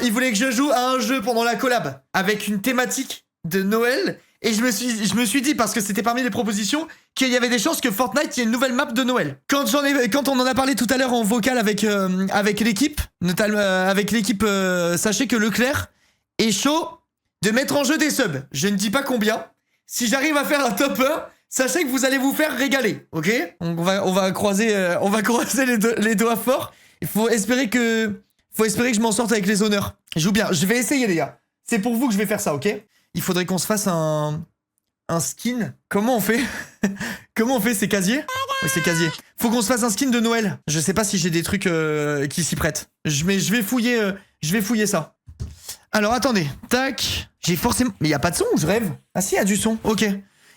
il voulait que je joue à un jeu pendant la collab avec une thématique de Noël. Et je me suis dit, parce que c'était parmi les propositions, qu'il y avait des chances que Fortnite, il y ait une nouvelle map de Noël. Quand on en a parlé tout à l'heure en vocal avec l'équipe, notamment avec l'équipe, sachez que Leclerc est chaud de mettre en jeu des subs. Je ne dis pas combien. Si j'arrive à faire un top 1, sachez que vous allez vous faire régaler, ok? On va croiser les doigts forts. Il faut espérer que je m'en sorte avec les honneurs. Je joue bien. Je vais essayer, les gars. C'est pour vous que je vais faire ça, ok? Il faudrait qu'on se fasse un skin. Comment on fait? Comment on fait? C'est casier? Oui, c'est casier. Faut qu'on se fasse un skin de Noël. Je sais pas si j'ai des trucs qui s'y prêtent. Mais je vais fouiller ça. Alors, attendez. Tac. J'ai forcément... Mais y a pas de son ou je rêve? Ah si, y a du son. Ok.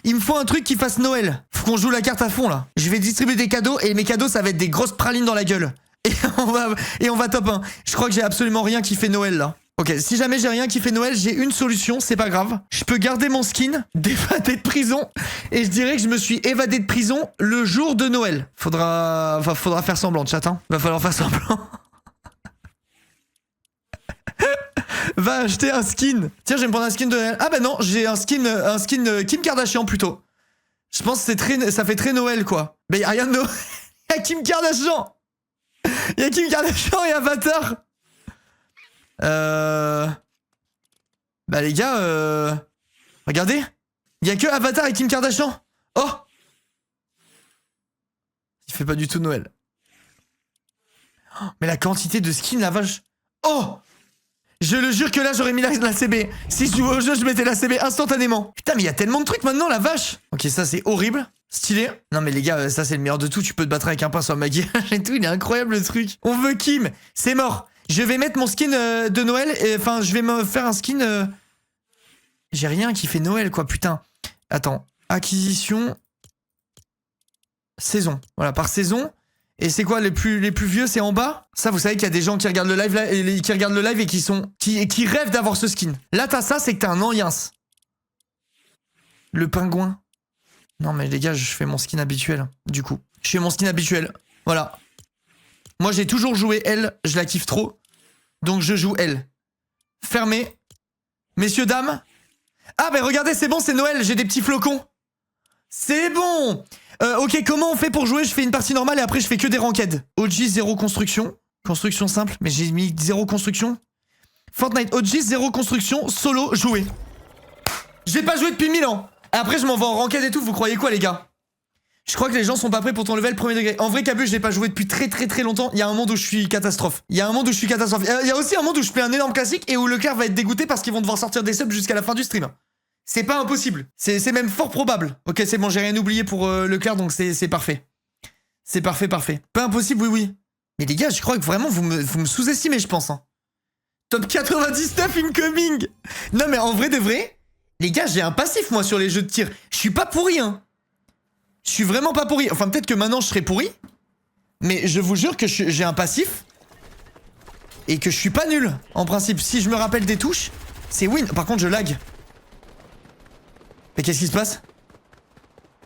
Il me faut un truc qui fasse Noël. Faut qu'on joue la carte à fond, là. Je vais distribuer des cadeaux et mes cadeaux, ça va être des grosses pralines dans la gueule. Et on va top 1. Je crois que j'ai absolument rien qui fait Noël, là. Ok, si jamais j'ai rien qui fait Noël, j'ai une solution, c'est pas grave. Je peux garder mon skin d'évadé de prison. Et je dirais que je me suis évadé de prison le jour de Noël. Faudra faire semblant, chat, hein. Va falloir faire semblant. Va acheter un skin. Tiens, je vais me prendre un skin de Noël. Ah bah non, j'ai un skin Kim Kardashian plutôt. Je pense que ça fait très Noël, quoi. Mais y'a rien de Noël. Y'a Kim Kardashian. Y'a Kim Kardashian et Avatar. Bah les gars, regardez. Y'a que Avatar et Kim Kardashian. Oh. Il fait pas du tout Noël. Mais la quantité de skins, la vache. Oh. Je le jure que là j'aurais mis la CB. Si je jouais au jeu, je mettais la CB instantanément. Putain, mais il y a tellement de trucs maintenant, la vache. Ok, ça c'est horrible. Stylé. Non mais les gars, ça c'est le meilleur de tout. Tu peux te battre avec un pinceau à maquillage et tout. Il est incroyable le truc. On veut Kim. C'est mort. Je vais mettre mon skin de Noël. Enfin, je vais me faire un skin... J'ai rien qui fait Noël, quoi, putain. Attends. Acquisition. Saison. Voilà, par saison. Et c'est quoi, les plus vieux, c'est en bas? Ça, vous savez qu'il y a des gens qui regardent le live là, et qui rêvent d'avoir ce skin. Là, t'as ça, c'est que t'as un anciens. Le pingouin. Non, mais les gars, je fais mon skin habituel, du coup. Je fais mon skin habituel. Voilà. Moi, j'ai toujours joué elle. Je la kiffe trop. Donc, je joue elle. Fermé. Messieurs, dames. Ah, mais regardez, c'est bon, c'est Noël. J'ai des petits flocons. C'est bon. Ok, comment on fait pour jouer? Je fais une partie normale et après je fais que des ranked. OG 0 construction. Construction simple, mais j'ai mis 0 construction. Fortnite OG 0 construction, solo, jouer. J'ai pas joué depuis 1000 ans. Après je m'en vais en ranked et tout, vous croyez quoi les gars? Je crois que les gens sont pas prêts pour ton level premier degré. En vrai, Cabu, je l'ai pas joué depuis très longtemps. Il y a un monde où je suis catastrophe. Il y a aussi un monde où je fais un énorme classique et où Leclerc va être dégoûté parce qu'ils vont devoir sortir des subs jusqu'à la fin du stream. C'est pas impossible. C'est même fort probable. Ok, c'est bon, j'ai rien oublié pour Leclerc, donc c'est parfait. C'est parfait. Pas impossible, oui. Mais les gars, je crois que vraiment, vous me sous-estimez, je pense. Hein. Top 99 incoming. Non, mais en vrai de vrai, les gars, j'ai un passif, moi, sur les jeux de tir. Je suis pas pourri, hein. Je suis vraiment pas pourri. Enfin, peut-être que maintenant, je serai pourri. Mais je vous jure que j'ai un passif. Et que je suis pas nul, en principe. Si je me rappelle des touches, c'est win. Par contre, je lag. Mais qu'est-ce qui se passe?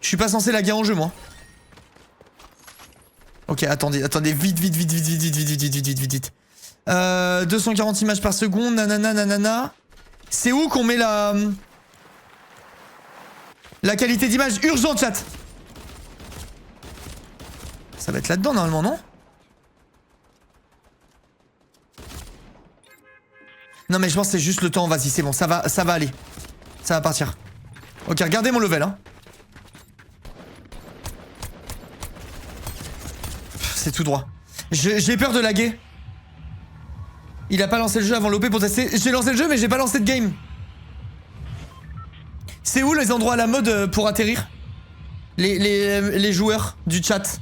Je suis pas censé laguer en jeu, moi. Ok, attendez, vite. 240 images par seconde, nanana. C'est où qu'on met la qualité d'image? Urgent, chat. Ça va être là-dedans, normalement, non? Non, mais je pense que c'est juste le temps. Vas-y, c'est bon, ça va aller. Ça va partir. Ok, regardez mon level, hein. C'est tout droit. J'ai peur de laguer. Il a pas lancé le jeu avant l'OP pour tester. J'ai lancé le jeu, mais j'ai pas lancé de game. C'est où les endroits à la mode pour atterrir? Les joueurs du chat.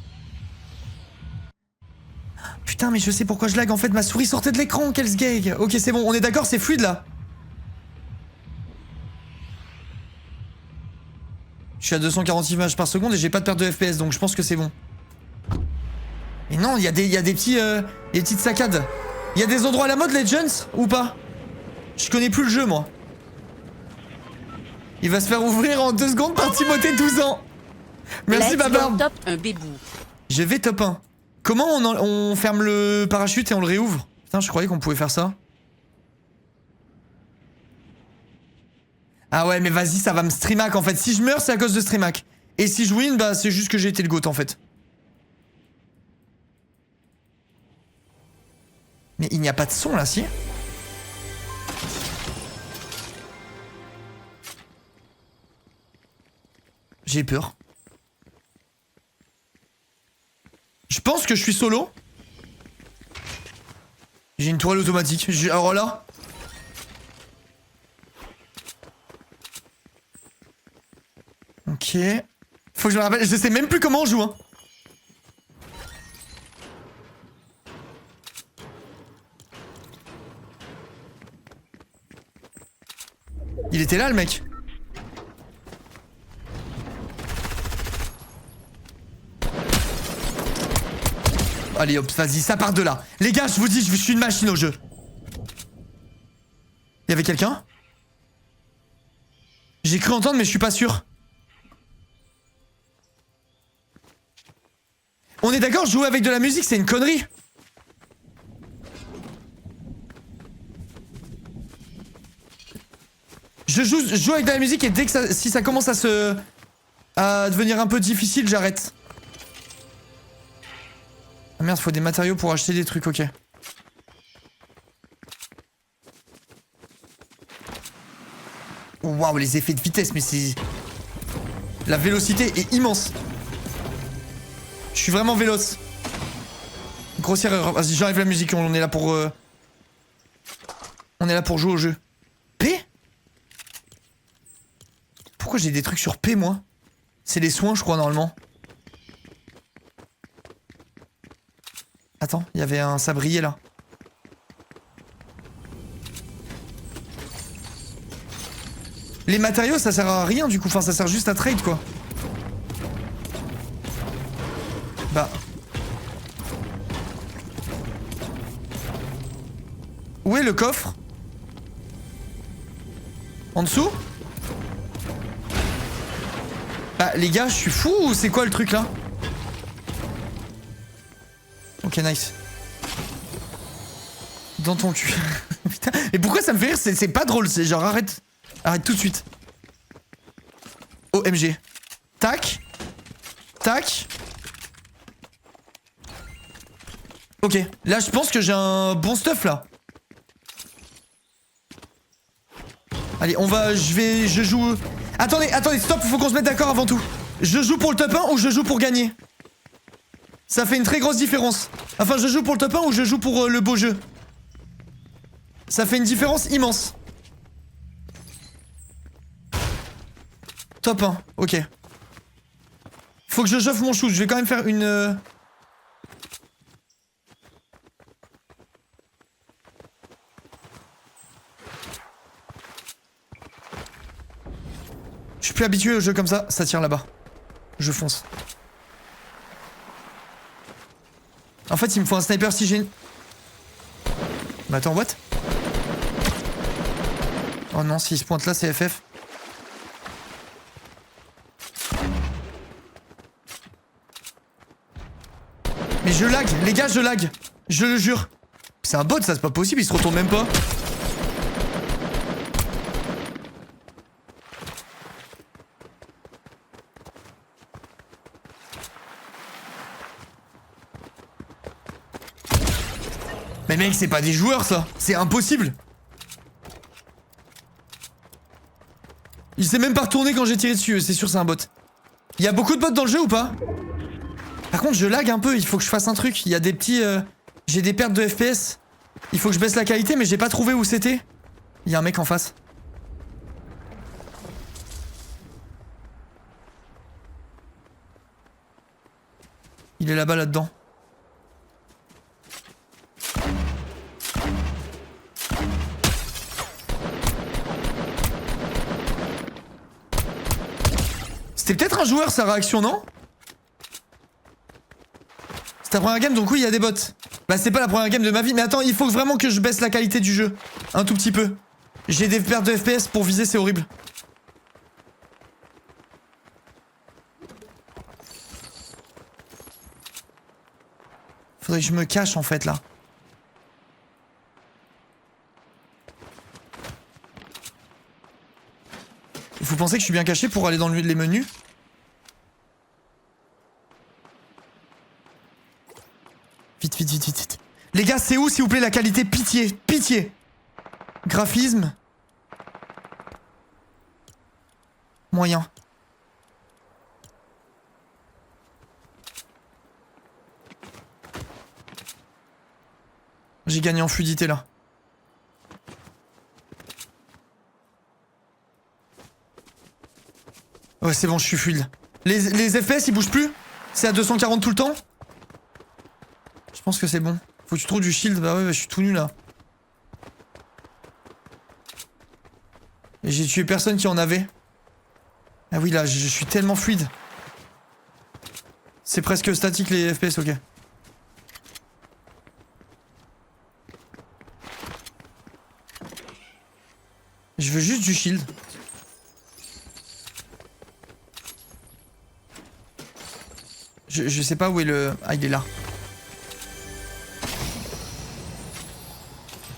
Putain, mais je sais pourquoi je lag. En fait, ma souris sortait de l'écran. Quel sgeg. Ok, c'est bon. On est d'accord, c'est fluide, là. Je suis à 240 images par seconde et j'ai pas de perte de FPS, donc je pense que c'est bon. Mais non, il y a des petites saccades. Il y a des endroits à la mode, Legends, ou pas? Je connais plus le jeu, moi. Il va se faire ouvrir en 2 secondes par Timothée, 12 ans. Merci, Babar. Top un bébou. Je vais top 1. Comment on ferme le parachute et on le réouvre? Putain, je croyais qu'on pouvait faire ça. Ah ouais, mais vas-y, ça va me streamac en fait. Si je meurs, c'est à cause de streamac. Et si je win, bah c'est juste que j'ai été le GOAT en fait. Mais il n'y a pas de son là, si? J'ai peur. Je pense que je suis solo. J'ai une tourelle automatique. Alors là... Ok. Faut que je me rappelle. Je sais même plus comment on joue. Hein. Il était là le mec. Allez hop, vas-y, ça part de là. Les gars, je vous dis, je suis une machine au jeu. Il y avait quelqu'un? J'ai cru entendre, mais je suis pas sûr. On est d'accord, jouer avec de la musique, c'est une connerie. Je joue avec de la musique et dès que si ça commence à devenir un peu difficile, j'arrête. Ah merde, faut des matériaux pour acheter des trucs, ok. Waouh, les effets de vitesse, mais c'est... La vélocité est immense. Je suis vraiment véloce. Grossière erreur. Vas-y, j'enlève la musique, on est là pour... On est là pour jouer au jeu. P? Pourquoi j'ai des trucs sur P, moi? C'est les soins, je crois, normalement. Attends, il y avait un sabrier, là. Les matériaux, ça sert à rien, du coup. Enfin, ça sert juste à trade, quoi. Bah... Où est le coffre? En dessous? Bah les gars, je suis fou ou c'est quoi le truc là? Ok, nice. Dans ton cul. Putain, et pourquoi ça me fait rire? C'est pas drôle, c'est genre arrête. Arrête tout de suite. OMG. Tac. Tac. Ok, là je pense que j'ai un bon stuff là. Allez, on va... Je joue... Attendez, stop, faut qu'on se mette d'accord avant tout. Je joue pour le top 1 ou je joue pour gagner? Ça fait une très grosse différence. Enfin, je joue pour le top 1 ou je joue pour le beau jeu? Ça fait une différence immense. Top 1, ok. Faut que je chauffe mon shoot, je vais quand même faire une... Je suis plus habitué au jeu comme ça tire là-bas. Je fonce. En fait, il me faut un sniper si j'ai une... Bah attends, what? Oh non, s'il se pointe là, c'est FF. Mais je lag, les gars, je lag. Je le jure. C'est un bot, ça, c'est pas possible, il se retourne même pas. Mais mec, c'est pas des joueurs, ça. C'est impossible. Il s'est même pas retourné quand j'ai tiré dessus, c'est sûr c'est un bot. Il y a beaucoup de bots dans le jeu ou pas? Par contre, je lag un peu, il faut que je fasse un truc. Il y a des petits... J'ai des pertes de FPS. Il faut que je baisse la qualité, mais j'ai pas trouvé où c'était. Il y a un mec en face. Il est là-bas, là-dedans. C'était peut-être un joueur, sa réaction, non? C'est ta première game, donc oui, il y a des bots. Bah, c'est pas la première game de ma vie. Mais attends, il faut vraiment que je baisse la qualité du jeu. Un tout petit peu. J'ai des pertes de FPS pour viser, c'est horrible. Faudrait que je me cache, en fait, là. Vous pensez que je suis bien caché pour aller dans les menus? Vite, vite, vite, vite, vite. Les gars, c'est où, s'il vous plaît, la qualité? Pitié, pitié. Graphisme. Moyen. J'ai gagné en fluidité là. Ouais, c'est bon, je suis fluide. Les FPS ils bougent plus? C'est à 240 tout le temps? Je pense que c'est bon. Faut que tu trouves du shield. Bah ouais, je suis tout nu là. Et j'ai tué personne qui en avait. Ah oui, là, je suis tellement fluide. C'est presque statique les FPS, ok. Je veux juste du shield. Je sais pas où est le... Ah, il est là.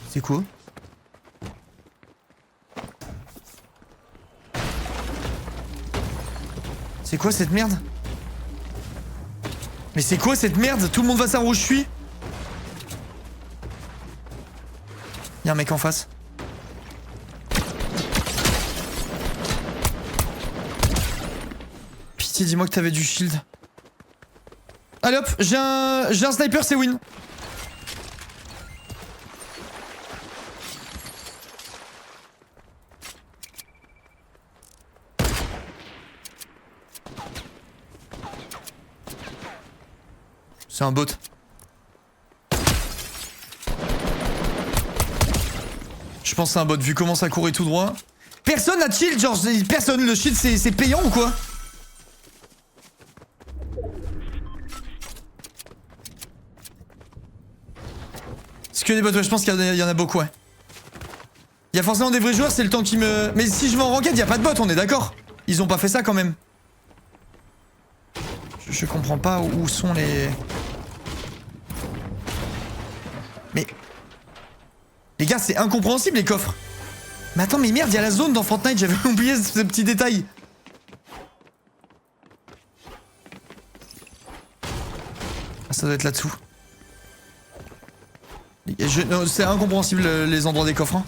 C'est quoi? C'est quoi cette merde? Mais c'est quoi cette merde? Tout le monde va savoir où je suis? Y'a un mec en face. Pitié, dis-moi que t'avais du shield. Allez hop, j'ai un sniper, c'est win. C'est un bot. Je pense que c'est un bot, vu comment ça courait tout droit. Personne n'a shield, genre, personne, le shield c'est payant ou quoi? C'est que des bots, ouais, je pense qu'il y en a beaucoup, ouais. Il y a forcément des vrais joueurs, c'est le temps qui me... Mais si je vais en ranked, y a pas de bot, on est d'accord? Ils ont pas fait ça quand même. Je comprends pas où sont les... Mais... Les gars, c'est incompréhensible les coffres. Mais attends, mais merde, il y a la zone dans Fortnite, j'avais oublié ce petit détail. Ah, ça doit être là-dessous. C'est incompréhensible les endroits des coffres. Hein.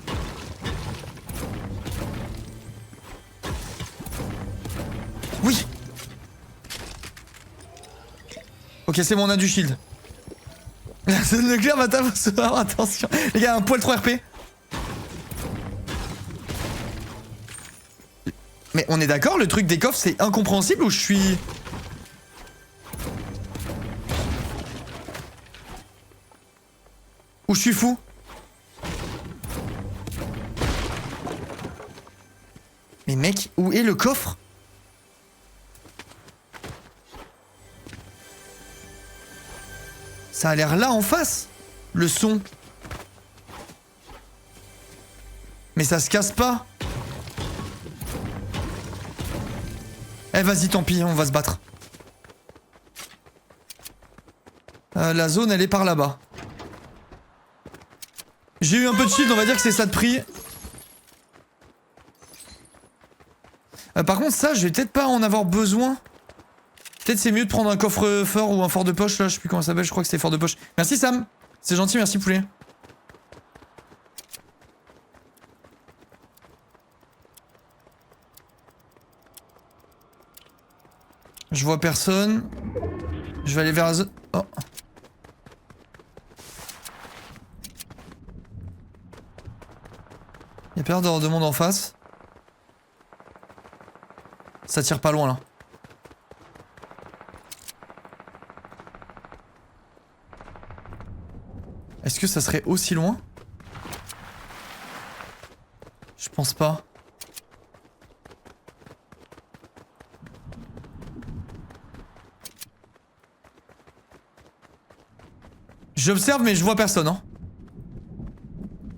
Oui. Ok, c'est bon, on a du shield. La zone nucléaire va t'avoir, attention. Les gars, un poil 3 RP. Mais on est d'accord, le truc des coffres c'est incompréhensible ou je suis... Ou je suis fou? Mais mec, où est le coffre? Ça a l'air là en face, le son. Mais ça se casse pas. Eh vas-y, tant pis, on va se battre. La zone, elle est par là-bas. J'ai eu un peu de shield, on va dire que c'est ça de prix. Par contre, ça, je vais peut-être pas en avoir besoin. Peut-être c'est mieux de prendre un coffre fort ou un fort de poche, là, je sais plus comment ça s'appelle, je crois que c'était fort de poche. Merci Sam, c'est gentil, merci poulet. Je vois personne. Je vais aller vers la zone... Oh. Y'a pas l'air d'avoir de monde en face. Ça tire pas loin là. Est-ce que ça serait aussi loin? Je pense pas. J'observe mais je vois personne hein.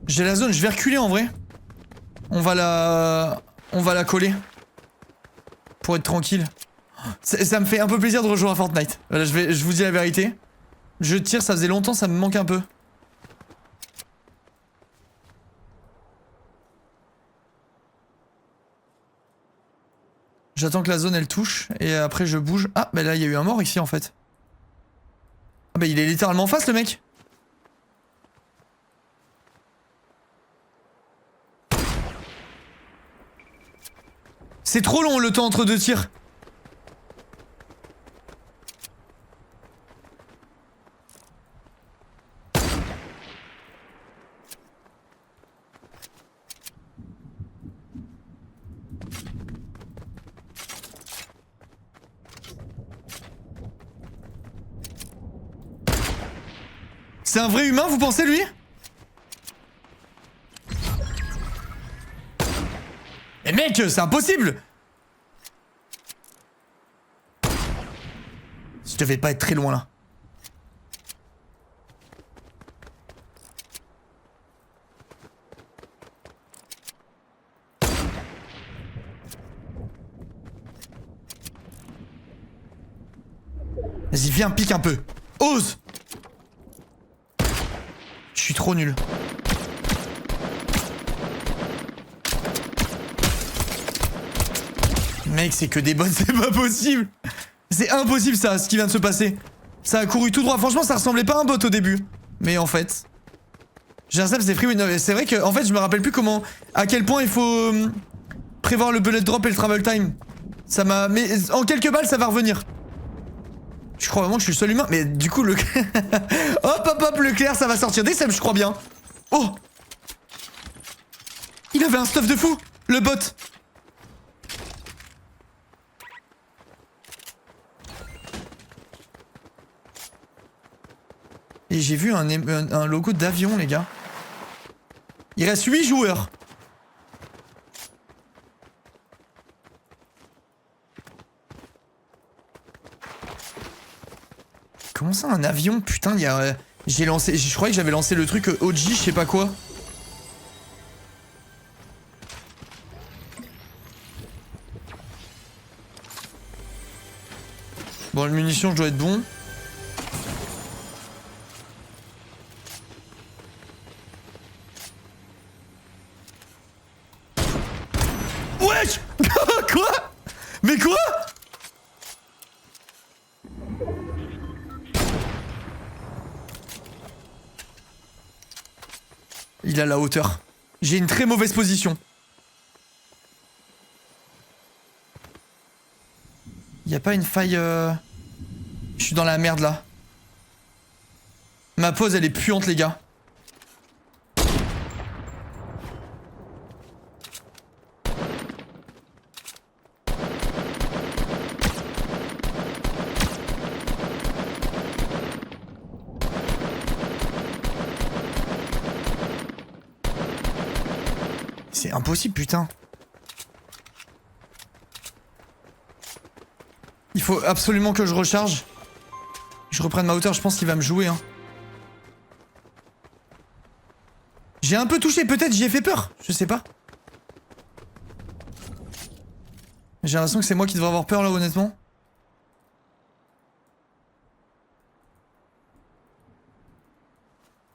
J'ai la zone, je vais reculer en vrai. On va la coller. Pour être tranquille. Ça me fait un peu plaisir de rejouer à Fortnite. Voilà, je vous dis la vérité. Je tire, ça faisait longtemps, ça me manque un peu. J'attends que la zone elle touche et après je bouge. Ah bah là il y a eu un mort ici en fait. Ah bah il est littéralement en face le mec. C'est trop long le temps entre deux tirs. C'est un vrai humain, vous pensez, lui? Mais mec, c'est impossible! Je devais pas être très loin, là. Vas-y, viens, pique un peu. Ose! Je suis trop nul. Mec, c'est que des bots, c'est pas possible. C'est impossible ça, ce qui vient de se passer. Ça a couru tout droit. Franchement, ça ressemblait pas à un bot au début. Mais en fait... J'intercepte c'est free. Non, c'est vrai que, en fait, je me rappelle plus comment... À quel point il faut... prévoir le bullet drop et le travel time. Ça m'a... Mais en quelques balles, ça va revenir. Je crois vraiment que je suis le seul humain. Mais du coup, le... hop, hop, hop, le clair, ça va sortir. Des SEM, je crois bien. Oh! Il avait un stuff de fou, le bot. Et j'ai vu un logo d'avion, les gars. Il reste 8 joueurs. Comment ça, un avion? Putain, il y a... j'ai lancé... Je croyais que j'avais lancé le truc OG, je sais pas quoi. Bon, la munition, je dois être bon. Wesh! Quoi? Mais quoi? Il a la hauteur. J'ai une très mauvaise position. Y a pas une faille... Je suis dans la merde là. Ma pose elle est puante les gars. C'est impossible putain. Il faut absolument que je recharge. Je reprenne ma hauteur, je pense qu'il va me jouer hein. J'ai un peu touché, peut-être j'y ai fait peur, je sais pas. J'ai l'impression que c'est moi qui devrais avoir peur là honnêtement.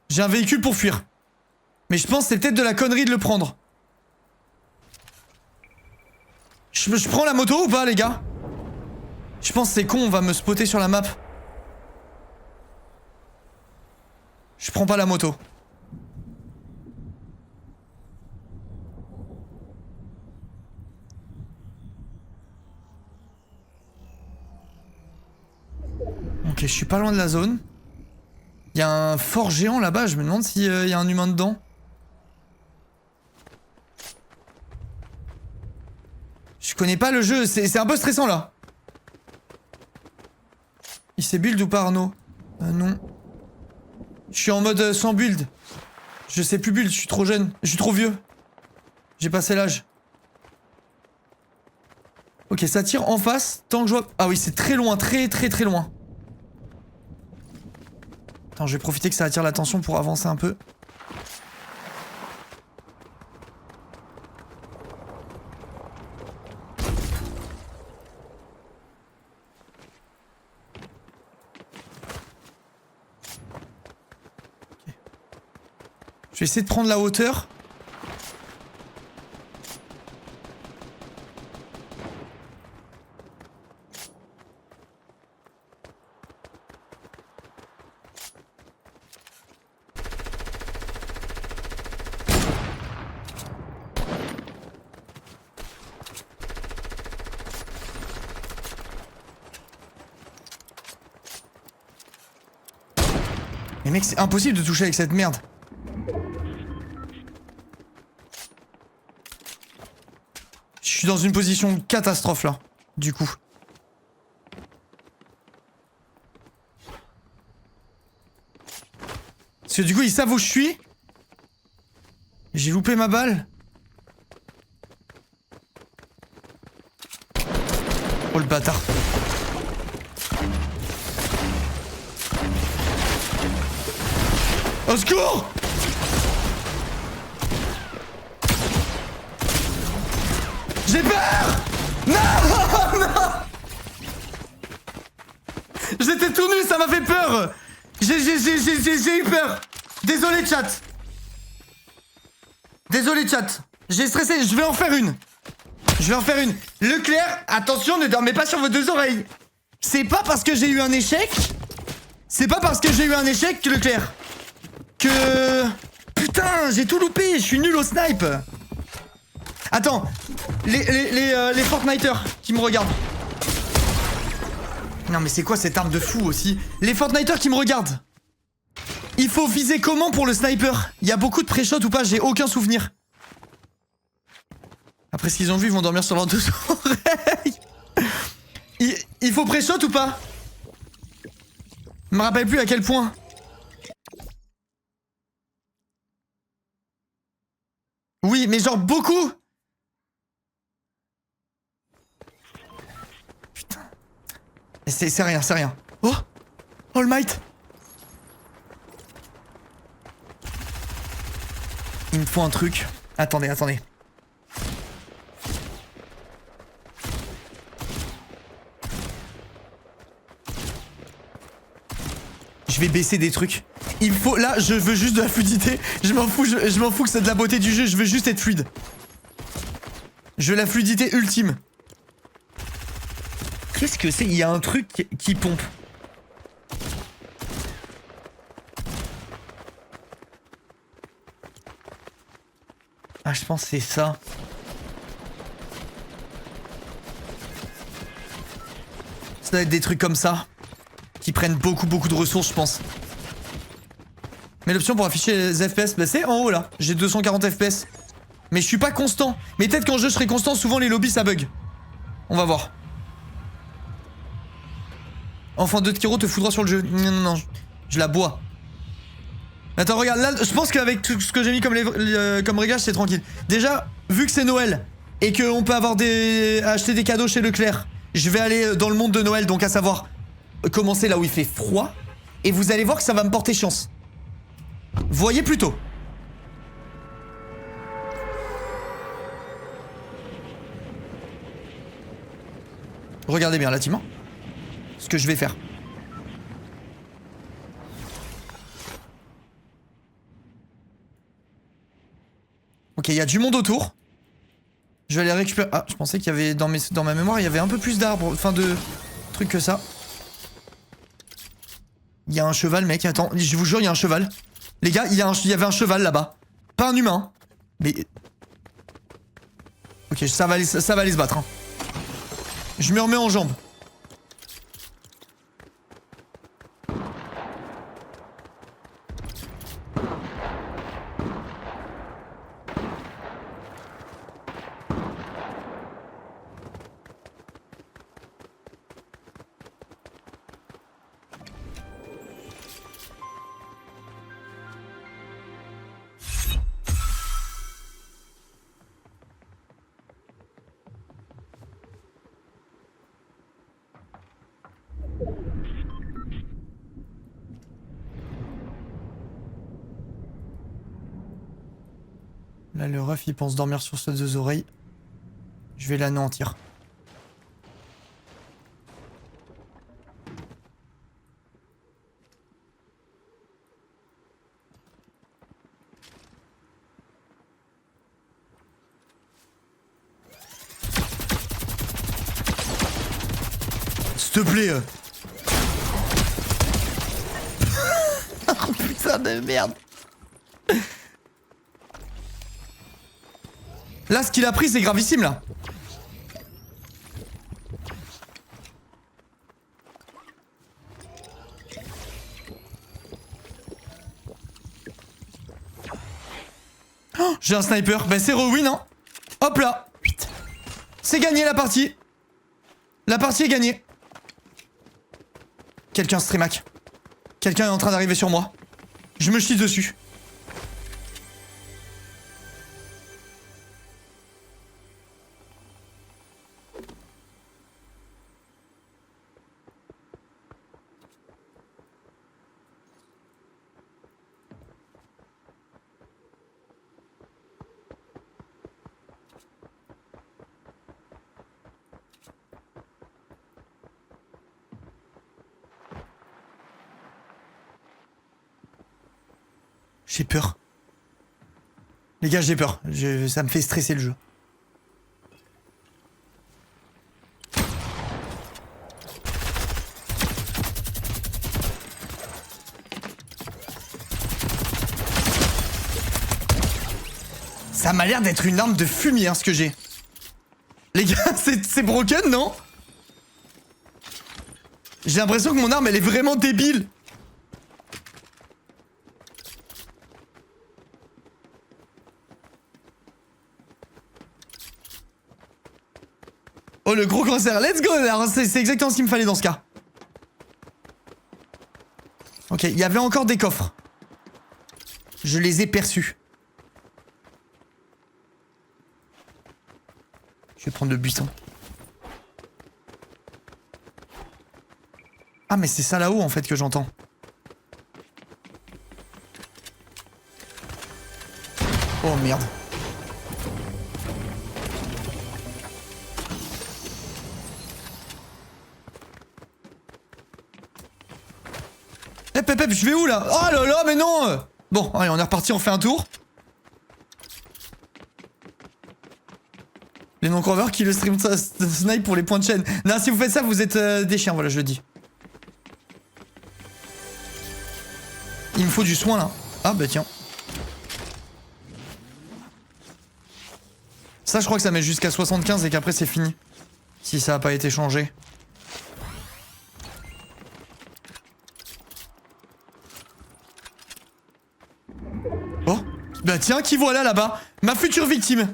J'ai un véhicule pour fuir. Mais je pense que c'est peut-être de la connerie de le prendre. Je prends la moto ou pas les gars? Je pense que c'est con, on va me spotter sur la map. Je prends pas la moto. Ok, je suis pas loin de la zone. Il y a un fort géant là-bas, je me demande s'il y a un humain dedans. Je connais pas le jeu, c'est un peu stressant là. Il s'est build ou pas Arnaud? Non. Je suis en mode sans build. Je sais plus build, je suis trop jeune. Je suis trop vieux. J'ai passé l'âge. Ok, ça tire en face. Tant que je vois... Ah oui, c'est très loin, très loin. Attends, je vais profiter que ça attire l'attention pour avancer un peu. Je vais essayer de prendre la hauteur. Mais mec, c'est impossible de toucher avec cette merde. Je suis dans une position catastrophe là, du coup. Parce que du coup, ils savent où je suis. J'ai loupé ma balle. Oh le bâtard. Au secours! J'ai peur! Non! Non! J'étais tout nu, ça m'a fait peur! J'ai eu peur! Désolé chat! Désolé chat! J'ai stressé, je vais en faire une! Je vais en faire une! Leclerc, attention, ne dormez pas sur vos deux oreilles! C'est pas parce que j'ai eu un échec... C'est pas parce que j'ai eu un échec, Leclerc, que... Putain, j'ai tout loupé, je suis nul au snipe! Attends, les Fortniters qui me regardent. Non mais c'est quoi cette arme de fou aussi? Les Fortniters qui me regardent. Il faut viser comment pour le sniper? Il y a beaucoup de pré-shot ou pas? J'ai aucun souvenir. Après ce qu'ils ont vu, ils vont dormir sur leurs deux oreilles. Il faut pré-shot ou pas? Je me rappelle plus à quel point. Oui, mais genre beaucoup. Putain. C'est rien, c'est rien. Oh! All Might! Il me faut un truc. Attendez, attendez. Je vais baisser des trucs. Il me faut... Là, je veux juste de la fluidité. Je m'en fous, je m'en fous que c'est de la beauté du jeu. Je veux juste être fluide. Je veux la fluidité ultime. Qu'est-ce que c'est? Il y a un truc qui pompe. Ah, je pense que c'est ça. Ça doit être des trucs comme ça. Qui prennent beaucoup de ressources, je pense. Mais l'option pour afficher les FPS, bah c'est en haut là. J'ai 240 FPS. Mais je suis pas constant. Mais peut-être qu'en jeu je serai constant, souvent les lobbies ça bug. On va voir. Enfant de Kiro te foudra sur le jeu. Non, non, non. Je la bois. Attends, regarde, là, je pense qu'avec tout ce que j'ai mis comme réglage, c'est tranquille. Déjà, vu que c'est Noël, et qu'on peut avoir acheter des cadeaux chez Leclerc, je vais aller dans le monde de Noël, donc à savoir, commencer là où il fait froid, et vous allez voir que ça va me porter chance. Voyez plutôt. Regardez bien, là, Timon. Ce que je vais faire. Ok, il y a du monde autour. Je vais aller récupérer... Ah, je pensais qu'il y avait... Dans ma mémoire, il y avait un peu plus d'arbres. Enfin, de... trucs que ça. Il y a un cheval, mec. Attends, je vous jure, il y a un cheval. Les gars, il y avait un cheval là-bas. Pas un humain. Mais... Ok, ça va aller se battre. Hein. Je me remets en jambes. Là, le ref, il pense dormir sur ses deux oreilles. Je vais l'anéantir. S'il te plaît. Oh putain de merde. Là, ce qu'il a pris, c'est gravissime, là. J'ai un sniper. Bah c'est re-win hein. Hop là. C'est gagné la partie. La partie est gagnée. Quelqu'un streamac. Quelqu'un est en train d'arriver sur moi. Je me chie dessus. J'ai peur. Les gars, j'ai peur. Ça me fait stresser le jeu. Ça m'a l'air d'être une arme de fumier, hein, ce que j'ai. Les gars, c'est broken, non? J'ai l'impression que mon arme, elle est vraiment débile. Oh, le gros cancer, let's go! C'est exactement ce qu'il me fallait dans ce cas. Ok, il y avait encore des coffres. Je les ai perçus. Je vais prendre le buisson. Ah, mais c'est ça là-haut en fait que j'entends. Oh merde. Hep, je vais où là? Oh là là, mais non! Bon, allez, on est reparti, on fait un tour. Les non-crovers qui le stream snipe pour les points de chaîne. Non, si vous faites ça, vous êtes des chiens, voilà, je le dis. Il me faut du soin là. Ah bah tiens. Ça, je crois que ça met jusqu'à 75 et qu'après c'est fini. Si ça a pas été changé. Oh, bah tiens, qui voilà là-bas? Ma future victime.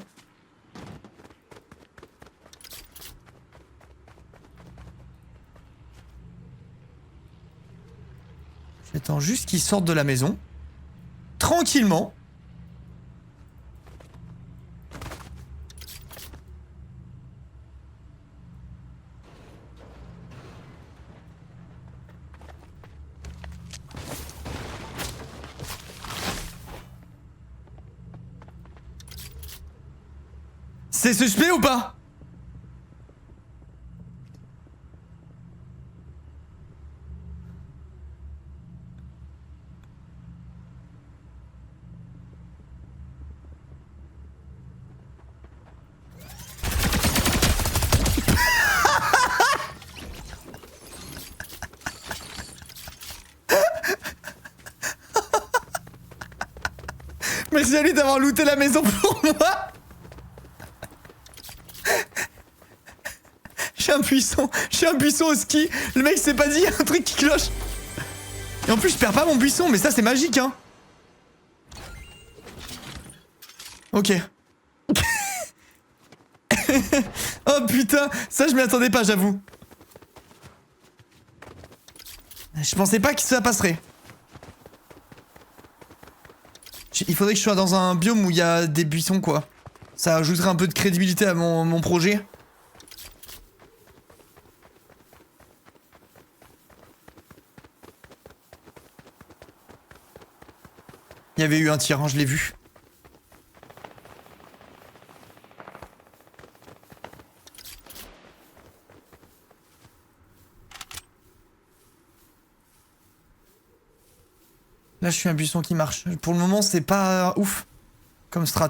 J'attends juste qu'ils sortent de la maison. Tranquillement. C'est suspect ou pas? Merci à lui d'avoir looté la maison pour moi. J'ai un buisson au ski. Le mec s'est pas dit, y a un truc qui cloche. Et en plus je perds pas mon buisson, mais ça c'est magique hein. Ok. Oh putain, ça je m'y attendais pas, j'avoue. Je pensais pas que ça passerait. Il faudrait que je sois dans un biome où il y a des buissons quoi. Ça ajouterait un peu de crédibilité à mon projet. Il y avait eu un tir, hein, je l'ai vu. Là, je suis un buisson qui marche. Pour le moment, c'est pas ouf comme strat.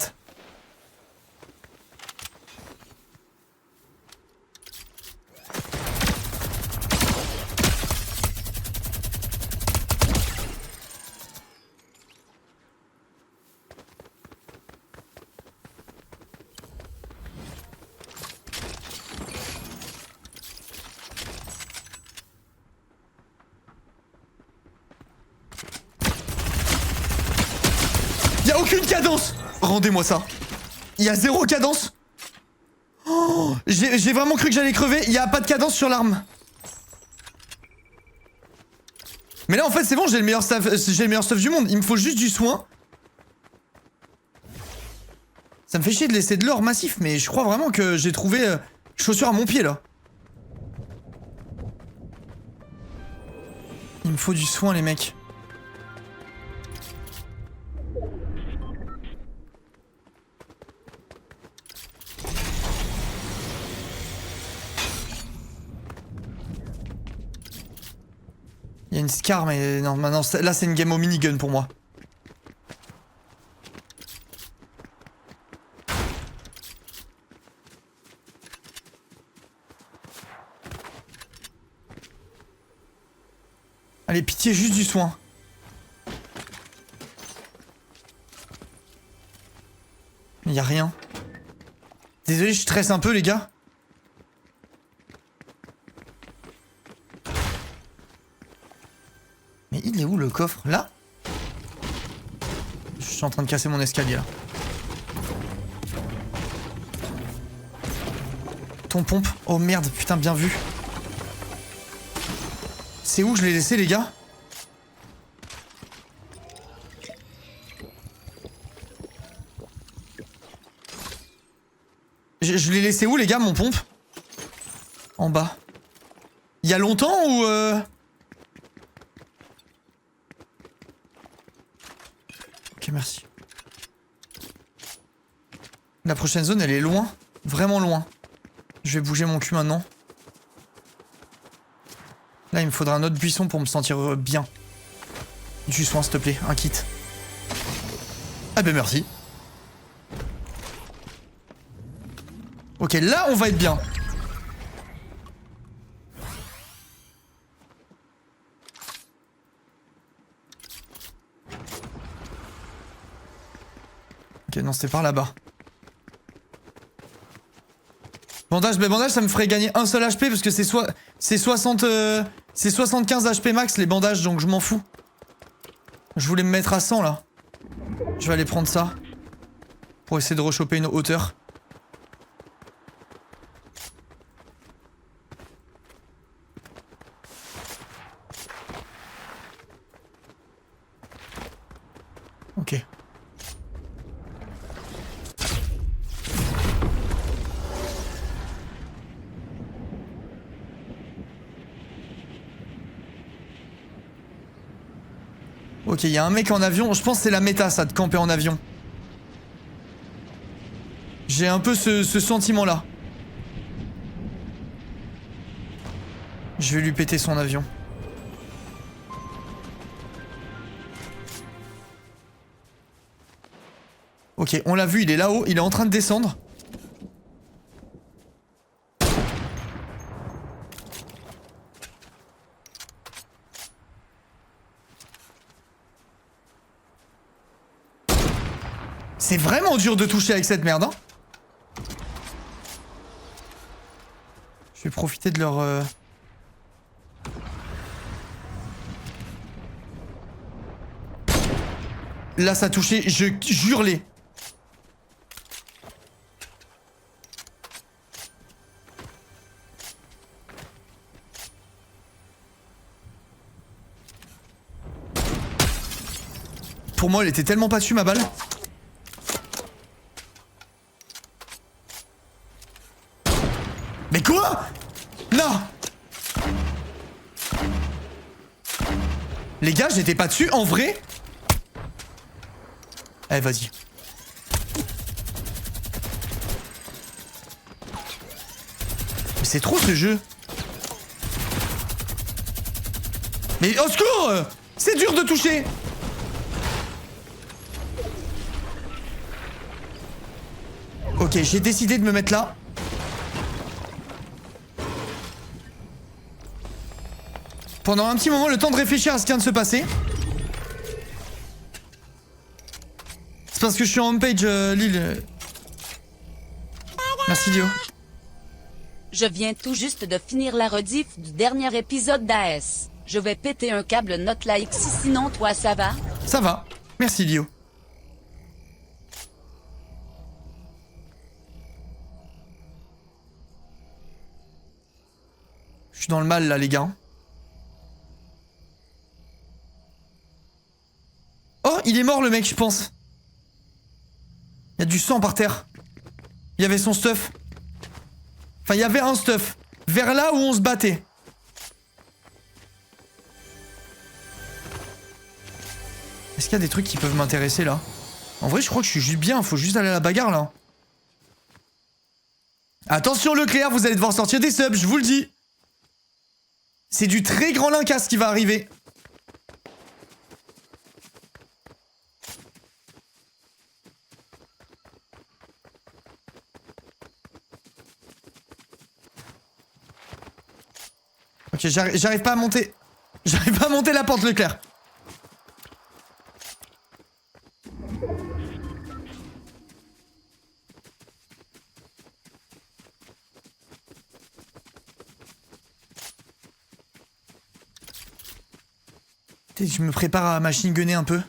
Aucune cadence. Rendez-moi ça. Il y a 0 cadence. Oh, j'ai vraiment cru que j'allais crever. Il y a pas de cadence sur l'arme. Mais là en fait c'est bon, j'ai le meilleur stuff du monde. Il me faut juste du soin. Ça me fait chier de laisser de l'or massif, mais je crois vraiment que j'ai trouvé chaussure à mon pied là. Il me faut du soin les mecs. Il y a une scar mais non maintenant là c'est une game au minigun pour moi. Allez, pitié, juste du soin. Il y a rien. Désolé, je stresse un peu, les gars. Mais il est où le coffre? Là? Je suis en train de casser mon escalier, là. Ton pompe. Oh merde, putain, bien vu. C'est où je l'ai laissé les gars? Je l'ai laissé où les gars mon pompe? En bas. Il y a longtemps ou Ok merci. La prochaine zone elle est loin. Vraiment loin. Je vais bouger mon cul maintenant. Là, il me faudra un autre buisson pour me sentir bien. Du soin, s'il te plaît, un kit. Ah ben merci. Ok, là, on va être bien. Ok, non, c'était par là-bas. Bandage, mais bandage, ça me ferait gagner un seul HP parce que c'est 75 HP max les bandages, donc je m'en fous. Je voulais me mettre à 100 là. Je vais aller prendre ça. Pour essayer de rechoper une hauteur. Ok. Ok, il y a un mec en avion. Je pense que c'est la méta, ça, de camper en avion. J'ai un peu ce sentiment-là. Je vais lui péter son avion. Ok, on l'a vu, il est là-haut. Il est en train de descendre. C'est vraiment dur de toucher avec cette merde, hein. Je vais profiter de leur... Là, ça a touché, je hurlais. Pour moi, elle était tellement pas dessus, ma balle. Mais quoi? Là! Les gars, j'étais pas dessus, en vrai? Eh, vas-y. Mais c'est trop ce jeu. Mais au secours! C'est dur de toucher! Ok, j'ai décidé de me mettre là. Pendant un petit moment, le temps de réfléchir à ce qui vient de se passer. C'est parce que je suis en homepage Lille. Merci Dio. Je viens tout juste de finir la rediff du dernier épisode d'AS. Je vais péter un câble note like si sinon toi ça va? Ça va. Merci Dio. suis dans le mal là les gars. Oh, il est mort le mec, je pense. Il y a du sang par terre. Il y avait son stuff. Enfin, il y avait un stuff. Vers là où on se battait. Est-ce qu'il y a des trucs qui peuvent m'intéresser là? En vrai, je crois que je suis juste bien. Faut juste aller à la bagarre là. Attention Leclerc, vous allez devoir sortir des subs, je vous le dis. C'est du très grand lincasse qui va arriver. Ok, j'arrive pas à monter. J'arrive pas à monter la porte, Leclerc. Peut-être que je me prépare à machine gunner un peu.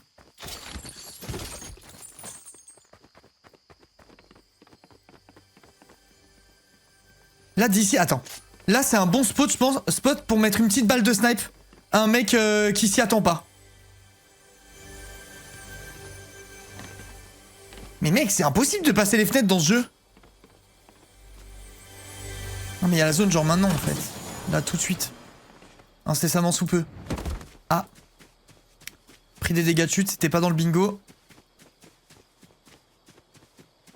Là, d'ici, attends. Là, c'est un bon spot, je pense, spot pour mettre une petite balle de snipe à un mec qui s'y attend pas. Mais mec, c'est impossible de passer les fenêtres dans ce jeu. Non mais il y a la zone genre maintenant en fait. Là, tout de suite. Incessamment sous peu. Ah. Pris des dégâts de chute, c'était pas dans le bingo.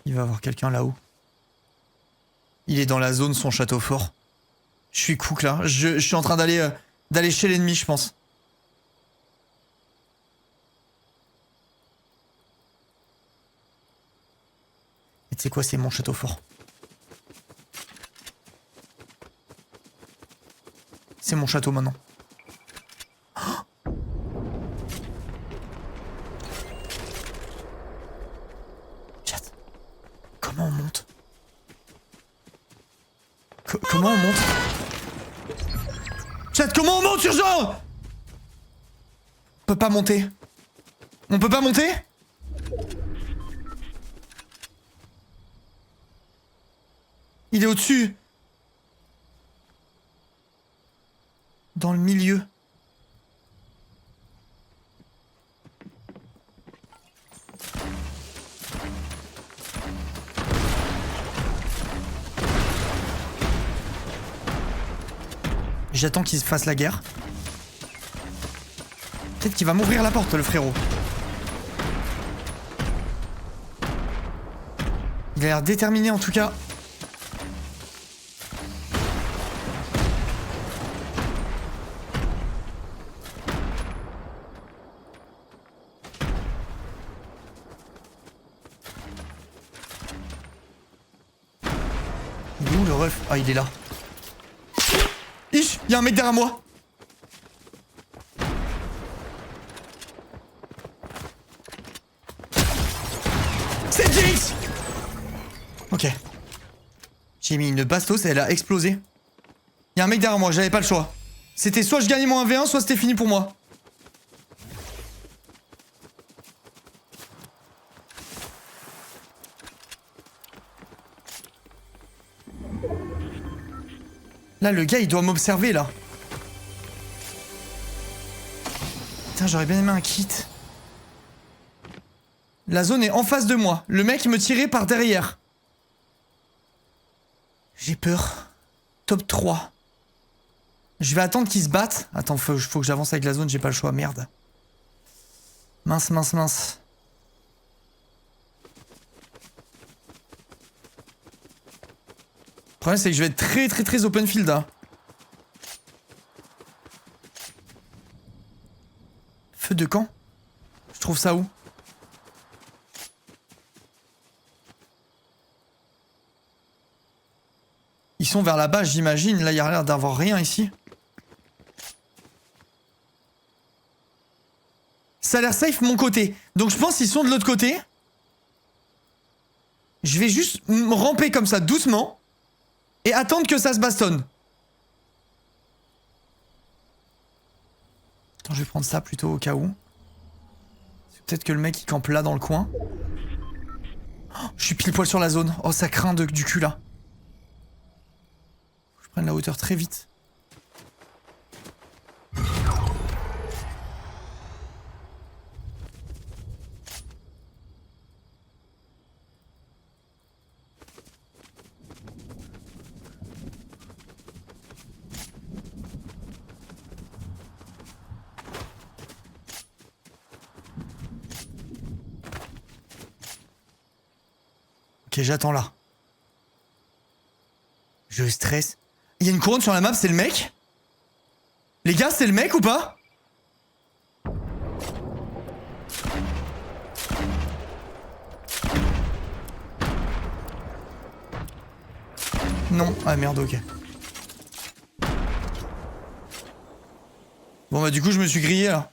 Il va y avoir quelqu'un là-haut. Il est dans la zone, son château fort. Je suis cook là. Je suis en train d'aller chez l'ennemi, je pense. Et tu sais quoi, c'est mon château fort. C'est mon château maintenant. Oh, chat. Comment on monte? Comment on monte? Chat, comment on monte, urgent? On peut pas monter. On peut pas monter? Il est au-dessus. Dans le milieu. J'attends qu'il se fasse la guerre. Peut-être qu'il va m'ouvrir la porte, le frérot. Il a l'air déterminé en tout cas. Il est où le ref? Ah, il est là. Ich, il y a un mec derrière moi. C'est Jinx. Ok. J'ai mis une bastos et elle a explosé. Il y a un mec derrière moi, j'avais pas le choix. C'était soit je gagnais mon 1v1, soit c'était fini pour moi. Là, le gars, il doit m'observer, là. Putain, j'aurais bien aimé un kit. La zone est en face de moi. Le mec me tirait par derrière. J'ai peur. Top 3. Je vais attendre qu'il se batte. Attends, faut que j'avance avec la zone, j'ai pas le choix. Merde. Mince, mince, mince. Le problème, c'est que je vais être très open field là. Feu de camp? Je trouve ça où? Ils sont vers là-bas, j'imagine. Là, il y a l'air d'avoir rien ici. Ça a l'air safe mon côté. Donc je pense qu'ils sont de l'autre côté. Je vais juste me ramper comme ça doucement. Et attendre que ça se bastonne. Attends, je vais prendre ça plutôt au cas où. Peut-être que le mec il campe là dans le coin. Oh, je suis pile poil sur la zone. Oh, ça craint du cul là. Faut que je prenne la hauteur très vite. Ok, j'attends là. Je stresse. Il y a une couronne sur la map, c'est le mec? Les gars, c'est le mec ou pas? Non. Ah merde, ok. Bon bah du coup je me suis grillé là.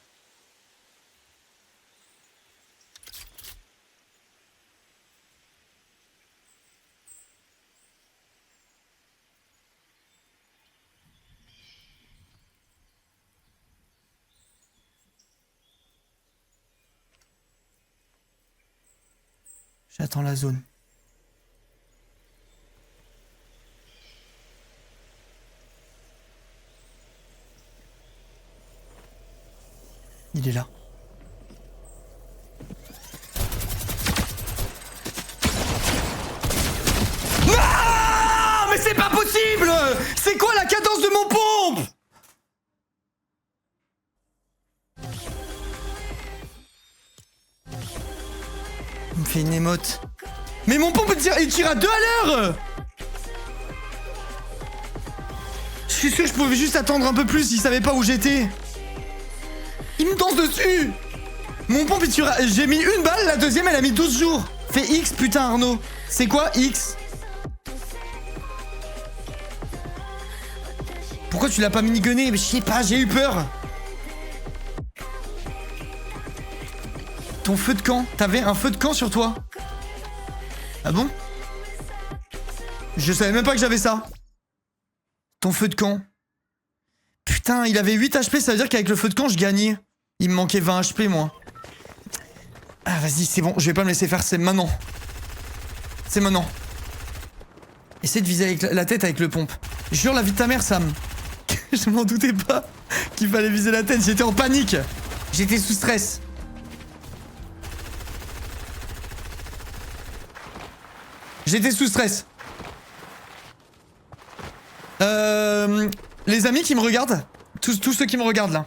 J'attends la zone. Il est là. Ah, mais c'est pas possible! C'est quoi la cadence de mon pompe? Il me fait une émote. Mais mon pompe il tire à 2 à l'heure! Je suis sûr que je pouvais juste attendre un peu plus, il savait pas où j'étais. Il me danse dessus! Mon pompe il tire à... J'ai mis une balle, la deuxième elle a mis 12 jours. Fais X putain Arnaud. C'est quoi X? Pourquoi tu l'as pas mini-gunné? Mais je sais pas, j'ai eu peur. Ton feu de camp? T'avais un feu de camp sur toi? Ah bon? Je savais même pas que j'avais ça. Ton feu de camp. Putain, il avait 8 HP, ça veut dire qu'avec le feu de camp, je gagnais. Il me manquait 20 HP, moi. Ah, vas-y, c'est bon, je vais pas me laisser faire, c'est maintenant. C'est maintenant. Essaie de viser avec la tête avec le pompe. Jure la vie de ta mère, Sam. Je m'en doutais pas qu'il fallait viser la tête, j'étais en panique. J'étais sous stress. J'étais sous stress. Les amis qui me regardent, tous ceux qui me regardent là.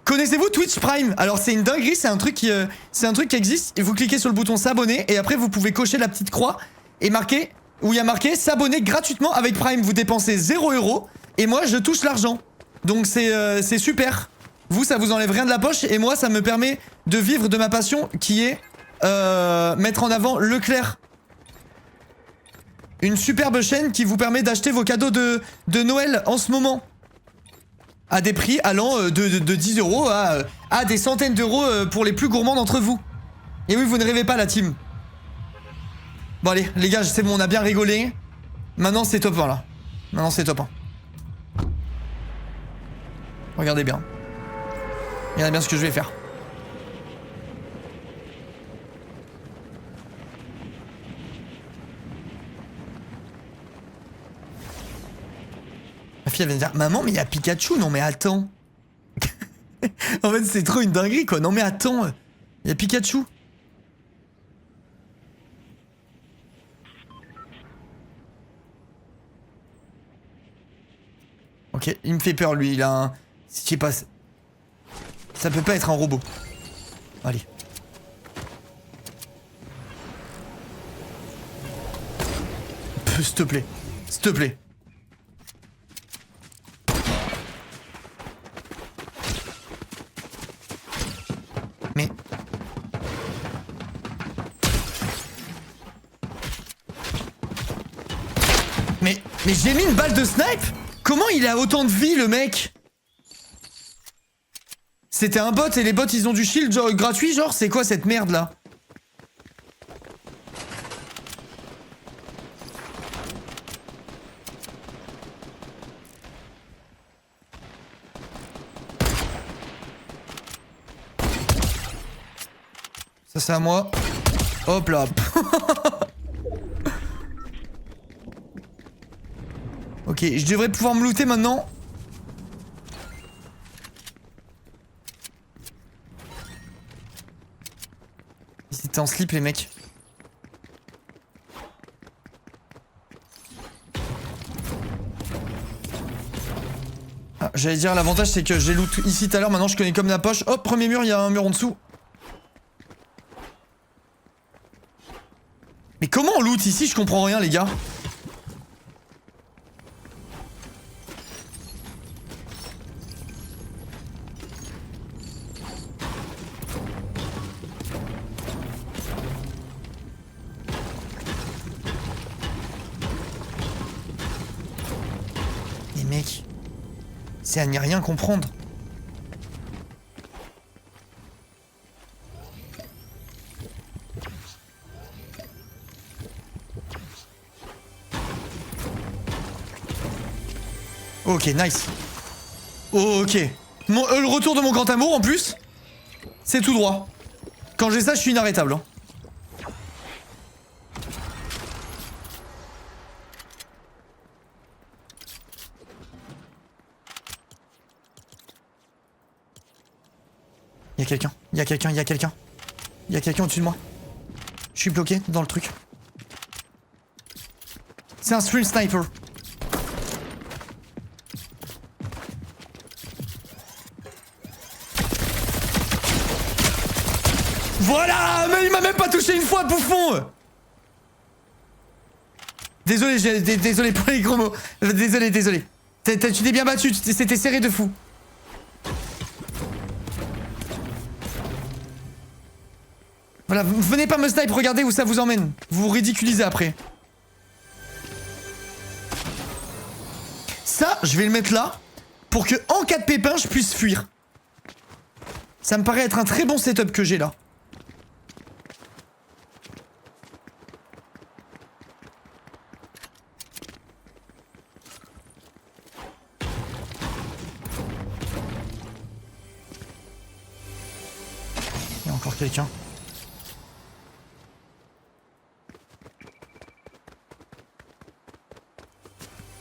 Connaissez-vous Twitch Prime? Alors c'est une dinguerie, c'est un truc qui existe. Et vous cliquez sur le bouton s'abonner et après vous pouvez cocher la petite croix et marquer où il y a marqué s'abonner gratuitement avec Prime. Vous dépensez 0 € et moi je touche l'argent. Donc c'est super. Vous ça vous enlève rien de la poche et moi ça me permet de vivre de ma passion qui est mettre en avant Leclerc. Une superbe chaîne qui vous permet d'acheter vos cadeaux de Noël en ce moment. À des prix allant de 10 € à des centaines d'euros pour les plus gourmands d'entre vous. Et oui, vous ne rêvez pas la team. Bon allez, les gars, c'est bon, on a bien rigolé. Maintenant c'est top 1 là. Maintenant c'est top 1. Regardez bien. Regardez bien ce que je vais faire. Ma fille elle vient de dire maman mais il y a Pikachu. Non mais attends. En fait c'est trop une dinguerie quoi. Non mais attends. Il y a Pikachu. Ok, il me fait peur lui, il a un... Je sais pas... Ça peut pas être un robot. Allez. S'il te plaît. S'il te plaît. Mais... Mais j'ai mis une balle de snipe? Comment il a autant de vie le mec? C'était un bot et les bots ils ont du shield genre, gratuit genre? C'est quoi cette merde là? Ça c'est à moi. Hop là. Ok, je devrais pouvoir me looter maintenant. Ils étaient en slip les mecs. Ah, j'allais dire l'avantage c'est que j'ai loot ici tout à l'heure, maintenant je connais comme la poche. Hop, premier mur, il y a un mur en dessous. Mais comment on loot? loot ici, je comprends rien les gars. Mais mec, c'est à n'y rien comprendre. Ok, nice. Ok. Le retour de mon grand amour en plus, c'est tout droit. Quand j'ai ça, je suis inarrêtable. Hein. Y'a quelqu'un, y'a quelqu'un, y'a quelqu'un. Y'a quelqu'un au-dessus de moi. Je suis bloqué dans le truc. C'est un stream sniper. Voilà, mais il m'a même pas touché une fois, bouffon. Désolé, désolé pour les gros mots. Désolé. Tu t'es bien battu, c'était serré de fou. Voilà, venez pas me snipe, regardez où ça vous emmène. Vous vous ridiculisez après. Ça, je vais le mettre là, pour que en cas de pépin, je puisse fuir. Ça me paraît être un très bon setup que j'ai là. Il y a encore quelqu'un.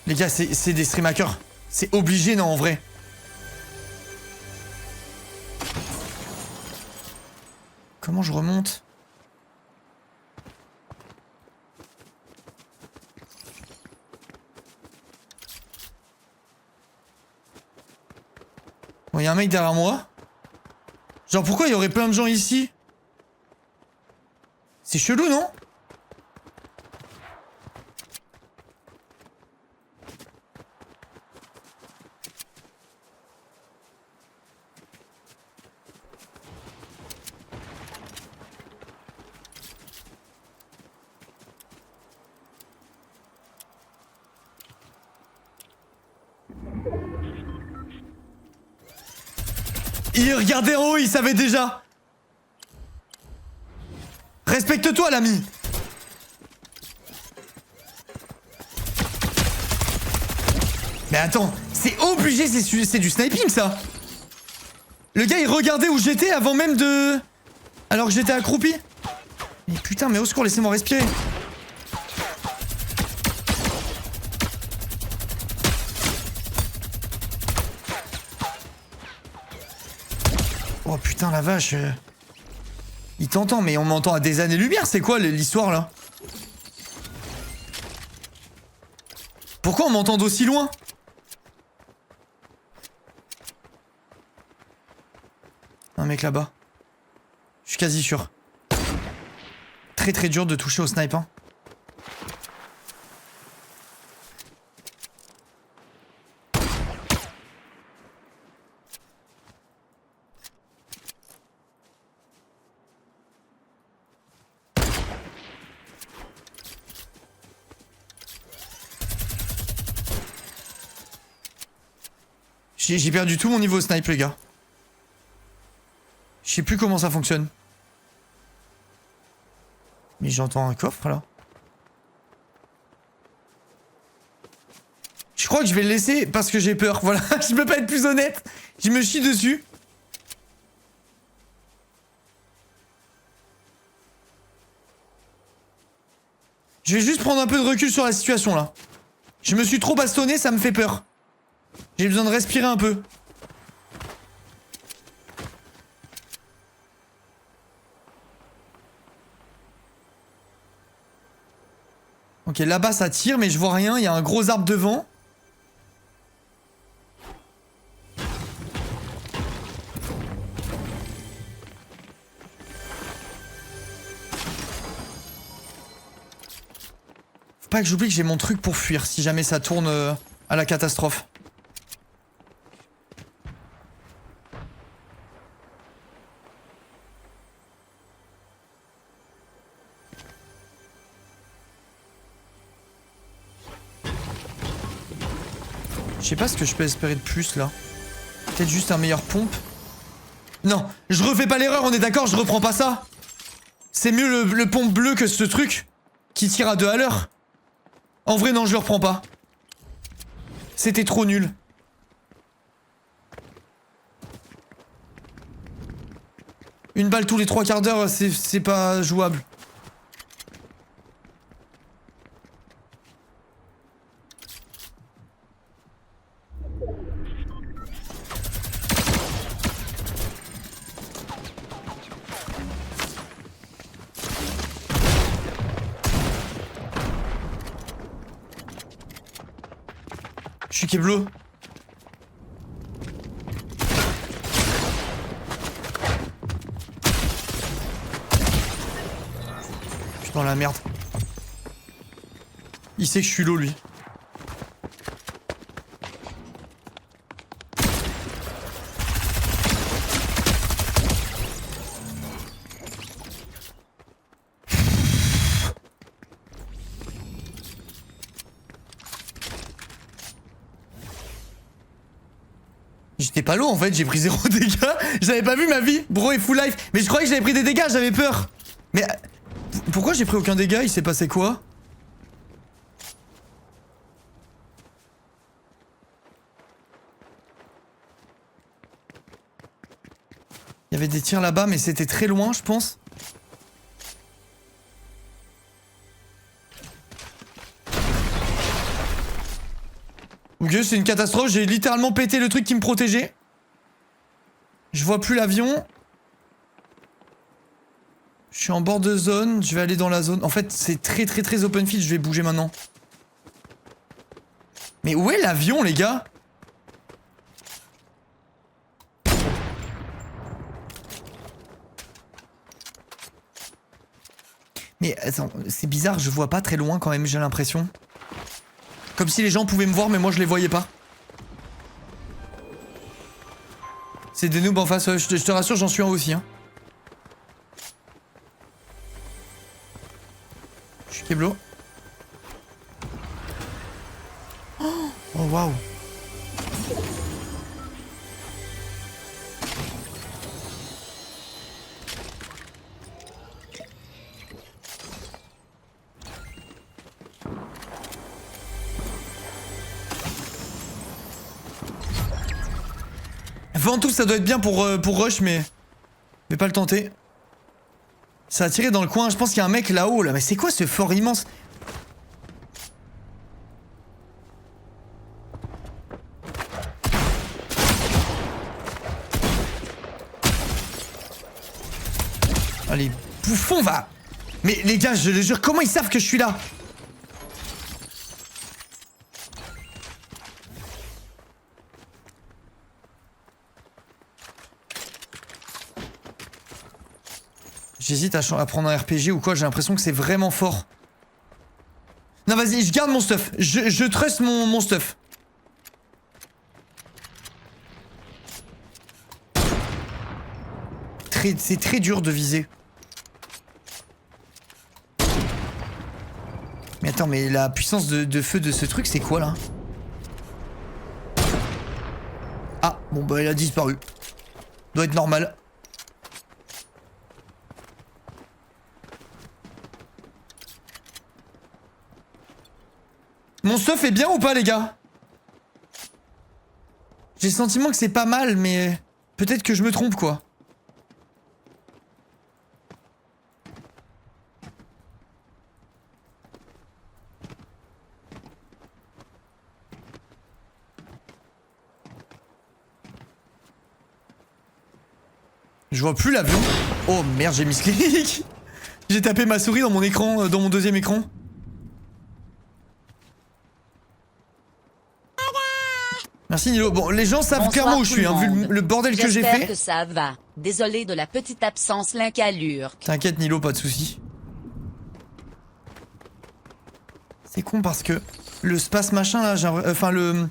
Les gars, c'est des stream hackers. C'est obligé, non, en vrai. Comment je remonte? Bon, y a un mec derrière moi. Genre, pourquoi il y aurait plein de gens ici? C'est chelou, non? Il regardait en haut, il savait déjà. Respecte-toi, l'ami. Mais attends, c'est obligé, c'est du sniping, ça. Le gars, il regardait où j'étais avant même de... Alors que j'étais accroupi. Mais putain, mais au secours, laissez-moi respirer. Oh putain, la vache. Il t'entend, mais on m'entend à des années-lumière. C'est quoi l'histoire, là? Pourquoi on m'entend d'aussi loin? Un mec là-bas. Je suis quasi sûr. Très très dur de toucher au snipe, hein. J'ai perdu tout mon niveau snipe, les gars. Je sais plus comment ça fonctionne. Mais j'entends un coffre, là. Je crois que je vais le laisser parce que j'ai peur. Voilà, je peux pas être plus honnête. Je me chie dessus. Je vais juste prendre un peu de recul sur la situation, là. Je me suis trop bastonné, ça me fait peur. J'ai besoin de respirer un peu. Ok, là-bas ça tire, mais je vois rien. Il y a un gros arbre devant. Faut pas que j'oublie que j'ai mon truc pour fuir si jamais ça tourne à la catastrophe. Je sais pas ce que je peux espérer de plus là. Peut-être juste un meilleur pompe. Non, je refais pas l'erreur, on est d'accord, je reprends pas ça. C'est mieux le pompe bleu que ce truc qui tire à 2 à l'heure. En vrai, non, je le reprends pas. C'était trop nul. Une balle tous les 3 quarts d'heure, c'est pas jouable. Je suis Keblo. Je suis dans la merde. Il sait que je suis low lui. J'étais pas low en fait, j'ai pris 0 dégâts. J'avais pas vu ma vie, bro est full life. Mais je croyais que j'avais pris des dégâts, j'avais peur. Mais pourquoi j'ai pris aucun dégât? Il s'est passé quoi? Il y avait des tirs là-bas, mais c'était très loin, je pense. Ok, c'est une catastrophe, j'ai littéralement pété le truc qui me protégeait. Je vois plus l'avion. Je suis en bord de zone, je vais aller dans la zone. En fait, c'est très open field, je vais bouger maintenant. Mais où est l'avion, les gars? Mais attends, c'est bizarre, je vois pas très loin quand même, j'ai l'impression. Comme si les gens pouvaient me voir, mais moi je les voyais pas. C'est des noobs en face, je te rassure, j'en suis un aussi. Hein. Je suis Keblo. Oh waouh. Ventoux, ça doit être bien pour rush, mais pas le tenter. Ça a tiré dans le coin, je pense qu'il y a un mec là-haut, là. Mais c'est quoi ce fort immense? Allez, bouffon, va. Mais les gars, je le jure, comment ils savent que je suis là? J'hésite à prendre un RPG ou quoi, j'ai l'impression que c'est vraiment fort. Non, vas-y, je garde mon stuff. Je trust mon stuff. C'est très dur de viser. Mais attends, mais la puissance de feu de ce truc, c'est quoi là? Ah, bon bah il a disparu. Doit être normal. Mon stuff est bien ou pas, les gars? J'ai le sentiment que c'est pas mal, mais peut-être que je me trompe, quoi. Je vois plus l'avion. Oh merde, j'ai mis clic. J'ai tapé ma souris dans mon écran, dans mon deuxième écran. Merci Nilo. Bon, les gens savent clairement où je suis, hein, vu le bordel que j'ai fait. J'espère que ça va. Désolé de la petite absence lincalure. T'inquiète Nilo, pas de soucis. C'est con parce que le space machin là, enfin le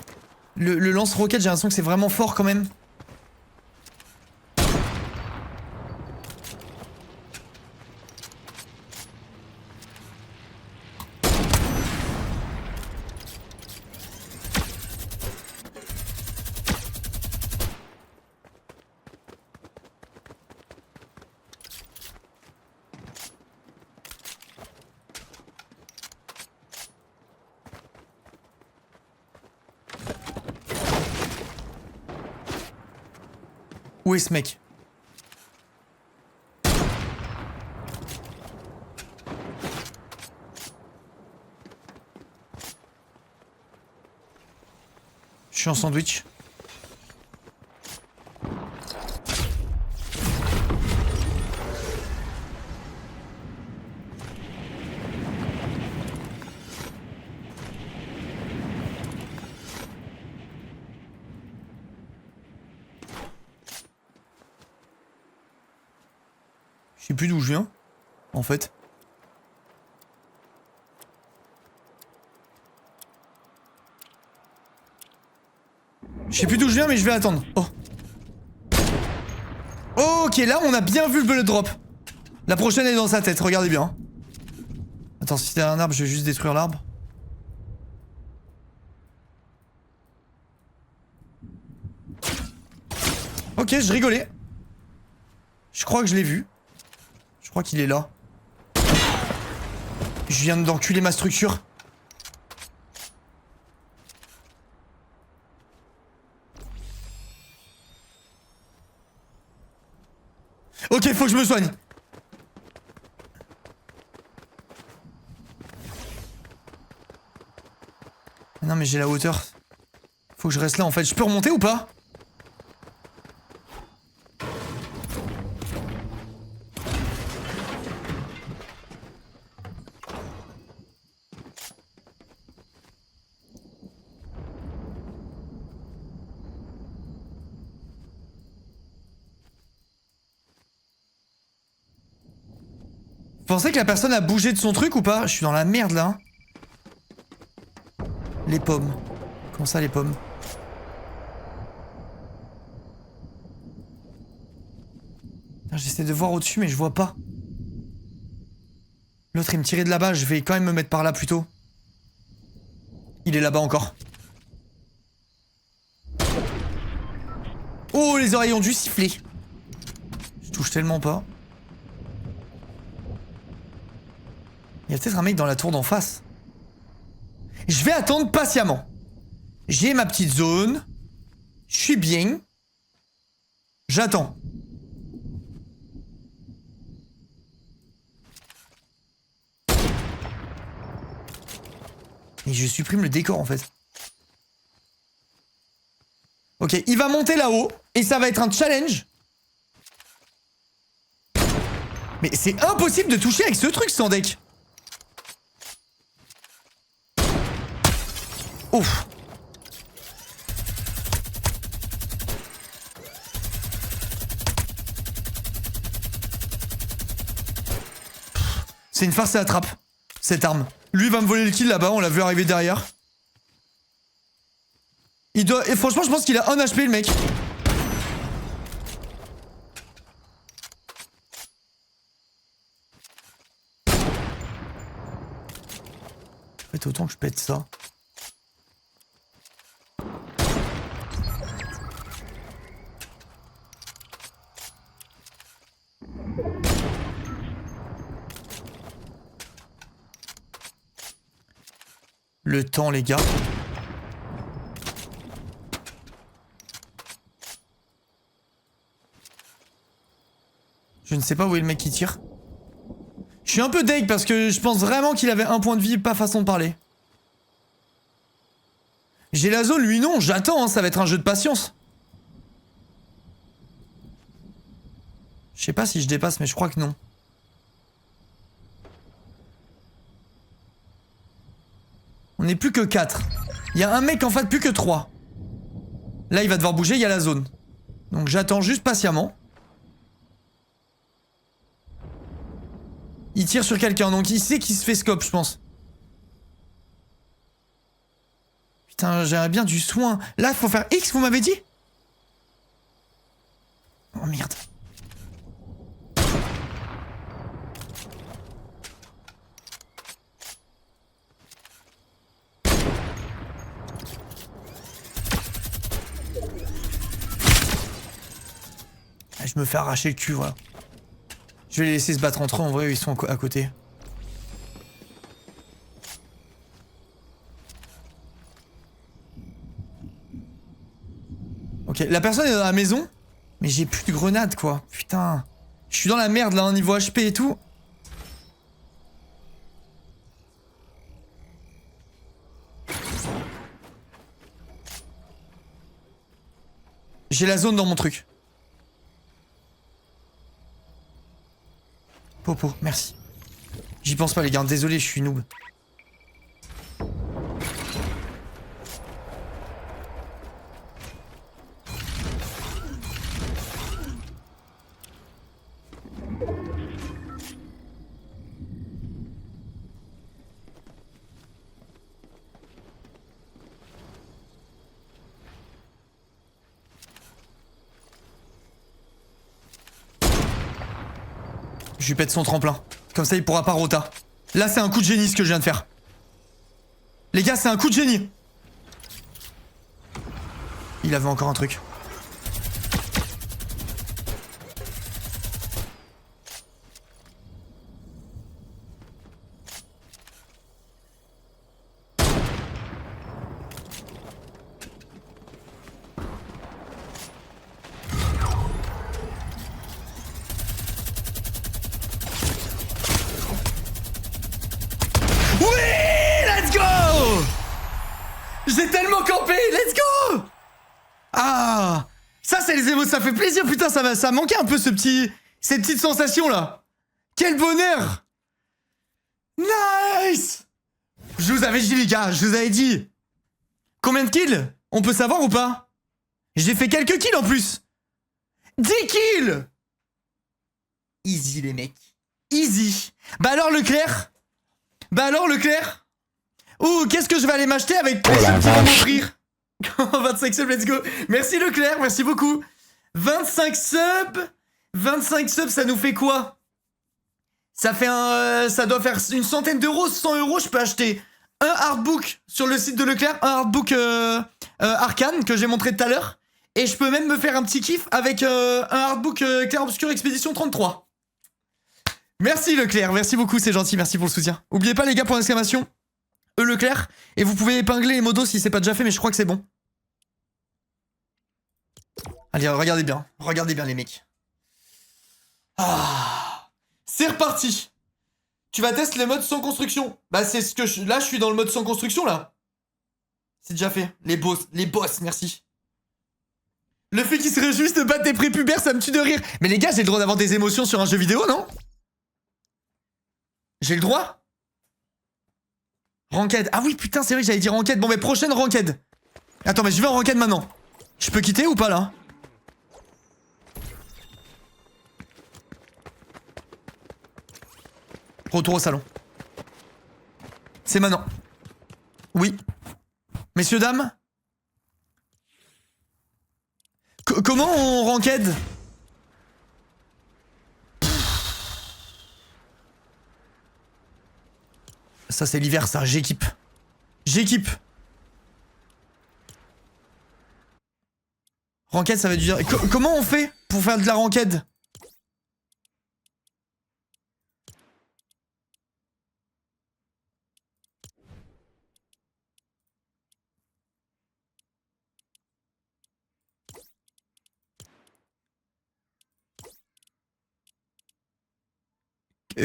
lance-roquette, j'ai l'impression que c'est vraiment fort quand même. Où est ce mec? Je suis en sandwich. Je sais plus d'où je viens, en fait. Je sais plus d'où je viens, mais je vais attendre. Oh. Ok, là, on a bien vu le bullet drop. La prochaine est dans sa tête, regardez bien. Attends, si t'es un arbre, je vais juste détruire l'arbre. Ok, je rigolais. Je crois que je l'ai vu. Je crois qu'il est là. Je viens d'enculer ma structure. Ok, faut que je me soigne. Non mais j'ai la hauteur. Faut que je reste là en fait. Je peux remonter ou pas? Vous pensez que la personne a bougé de son truc ou pas? Je suis dans la merde là. Les pommes. Comment ça les pommes? J'essaie de voir au-dessus mais je vois pas. L'autre il me tirait de là-bas, je vais quand même me mettre par là plutôt. Il est là-bas encore. Oh, les oreilles ont dû siffler. Je touche tellement pas. Il y a peut-être un mec dans la tour d'en face. Je vais attendre patiemment. J'ai ma petite zone. Je suis bien. J'attends. Et je supprime le décor en fait. Ok, il va monter là-haut. Et ça va être un challenge. Mais c'est impossible de toucher avec ce truc sans deck. Ouf. C'est une farce à la trappe, cette arme. Lui va me voler le kill là-bas, on l'a vu arriver derrière. Il doit... Et franchement, je pense qu'il a 1 HP le mec. En fait, autant que je pète ça. Le temps, les gars. Je ne sais pas où est le mec qui tire. Je suis un peu deg parce que je pense vraiment qu'il avait 1 point de vie, pas façon de parler. J'ai la zone, lui non, j'attends, hein, ça va être un jeu de patience. Je sais pas si je dépasse, mais je crois que non. On n'est plus que 4. Il y a un mec en fait, plus que 3. Là, il va devoir bouger, il y a la zone. Donc j'attends juste patiemment. Il tire sur quelqu'un, donc il sait qu'il se fait scope, je pense. Putain, j'aimerais bien du soin. Là, faut faire X, vous m'avez dit? Oh merde. Je me fais arracher le cul, voilà. Je vais les laisser se battre entre eux, en vrai, ils sont à côté. Ok, la personne est dans la maison, mais j'ai plus de grenades, quoi. Putain. Je suis dans la merde, là, au niveau HP et tout. J'ai la zone dans mon truc. Popo, merci. J'y pense pas les gars, désolé, je suis noob. Je lui pète son tremplin. Comme ça, il pourra pas rota. Là, c'est un coup de génie ce que je viens de faire. Les gars, c'est un coup de génie. Il avait encore un truc. J'ai tellement campé, let's go! Ah! Ça c'est les émotions, ça fait plaisir, putain, ça manquait un peu cette petite sensation là. Quel bonheur! Nice! Je vous avais dit les gars, je vous avais dit. Combien de kills? On peut savoir ou pas? J'ai fait quelques kills en plus. 10 kills! Easy les mecs. Easy. Bah alors Leclerc? Ouh, qu'est-ce que je vais aller m'acheter avec les subs qui vont m'offrir? 25 subs, let's go. Merci Leclerc, merci beaucoup. 25 subs. 25 subs, ça nous fait quoi? Ça fait ça doit faire une centaine d'euros, 100 euros. Je peux acheter un artbook sur le site de Leclerc, un artbook Arcane que j'ai montré tout à l'heure. Et je peux même me faire un petit kiff avec un artbook Clair Obscur Expédition 33. Merci Leclerc, merci beaucoup, c'est gentil, merci pour le soutien. Oubliez pas les gars, point d'exclamation. Leclerc, et vous pouvez épingler les modos si c'est pas déjà fait, mais je crois que c'est bon. Allez, regardez bien les mecs. Ah, c'est reparti. Tu vas tester le mode sans construction. Bah c'est ce que là je suis dans le mode sans construction là. C'est déjà fait. Les boss, merci. Le fait qu'il se réjouisse de battre des prépubères, ça me tue de rire. Mais les gars, j'ai le droit d'avoir des émotions sur un jeu vidéo, non? J'ai le droit? Ranked. Ah oui, putain, c'est vrai que j'allais dire ranked. Bon, mais prochaine ranked. Attends, mais je vais en ranked maintenant. Je peux quitter ou pas, là? Retour au salon. C'est maintenant. Oui. Messieurs, dames. Comment on ranked? Ça c'est l'hiver ça, j'équipe. Ranked ça va dire... Comment on fait pour faire de la ranked?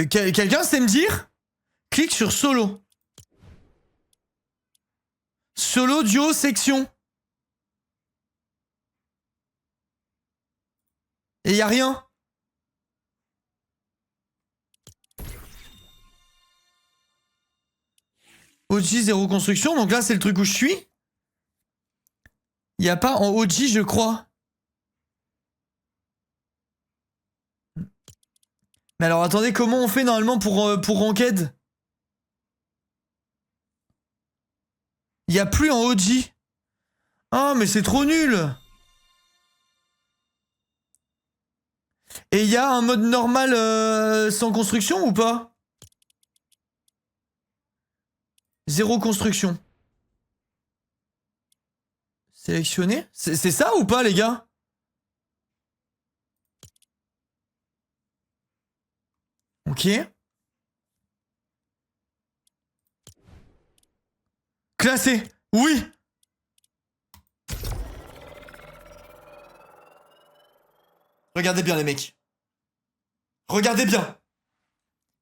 Quelqu'un sait me dire? Clique sur solo. Solo, duo, section. Et y a rien. OG, zéro construction. Donc là, c'est le truc où je suis. Y a pas en OG, je crois. Mais alors, attendez, comment on fait normalement pour ranked? Il y a plus en OG. Ah, mais c'est trop nul. Et il y a un mode normal sans construction ou pas? Zéro construction. Sélectionner? C'est ça ou pas, les gars? Ok. Classé. Oui. Regardez bien, les mecs. Regardez bien.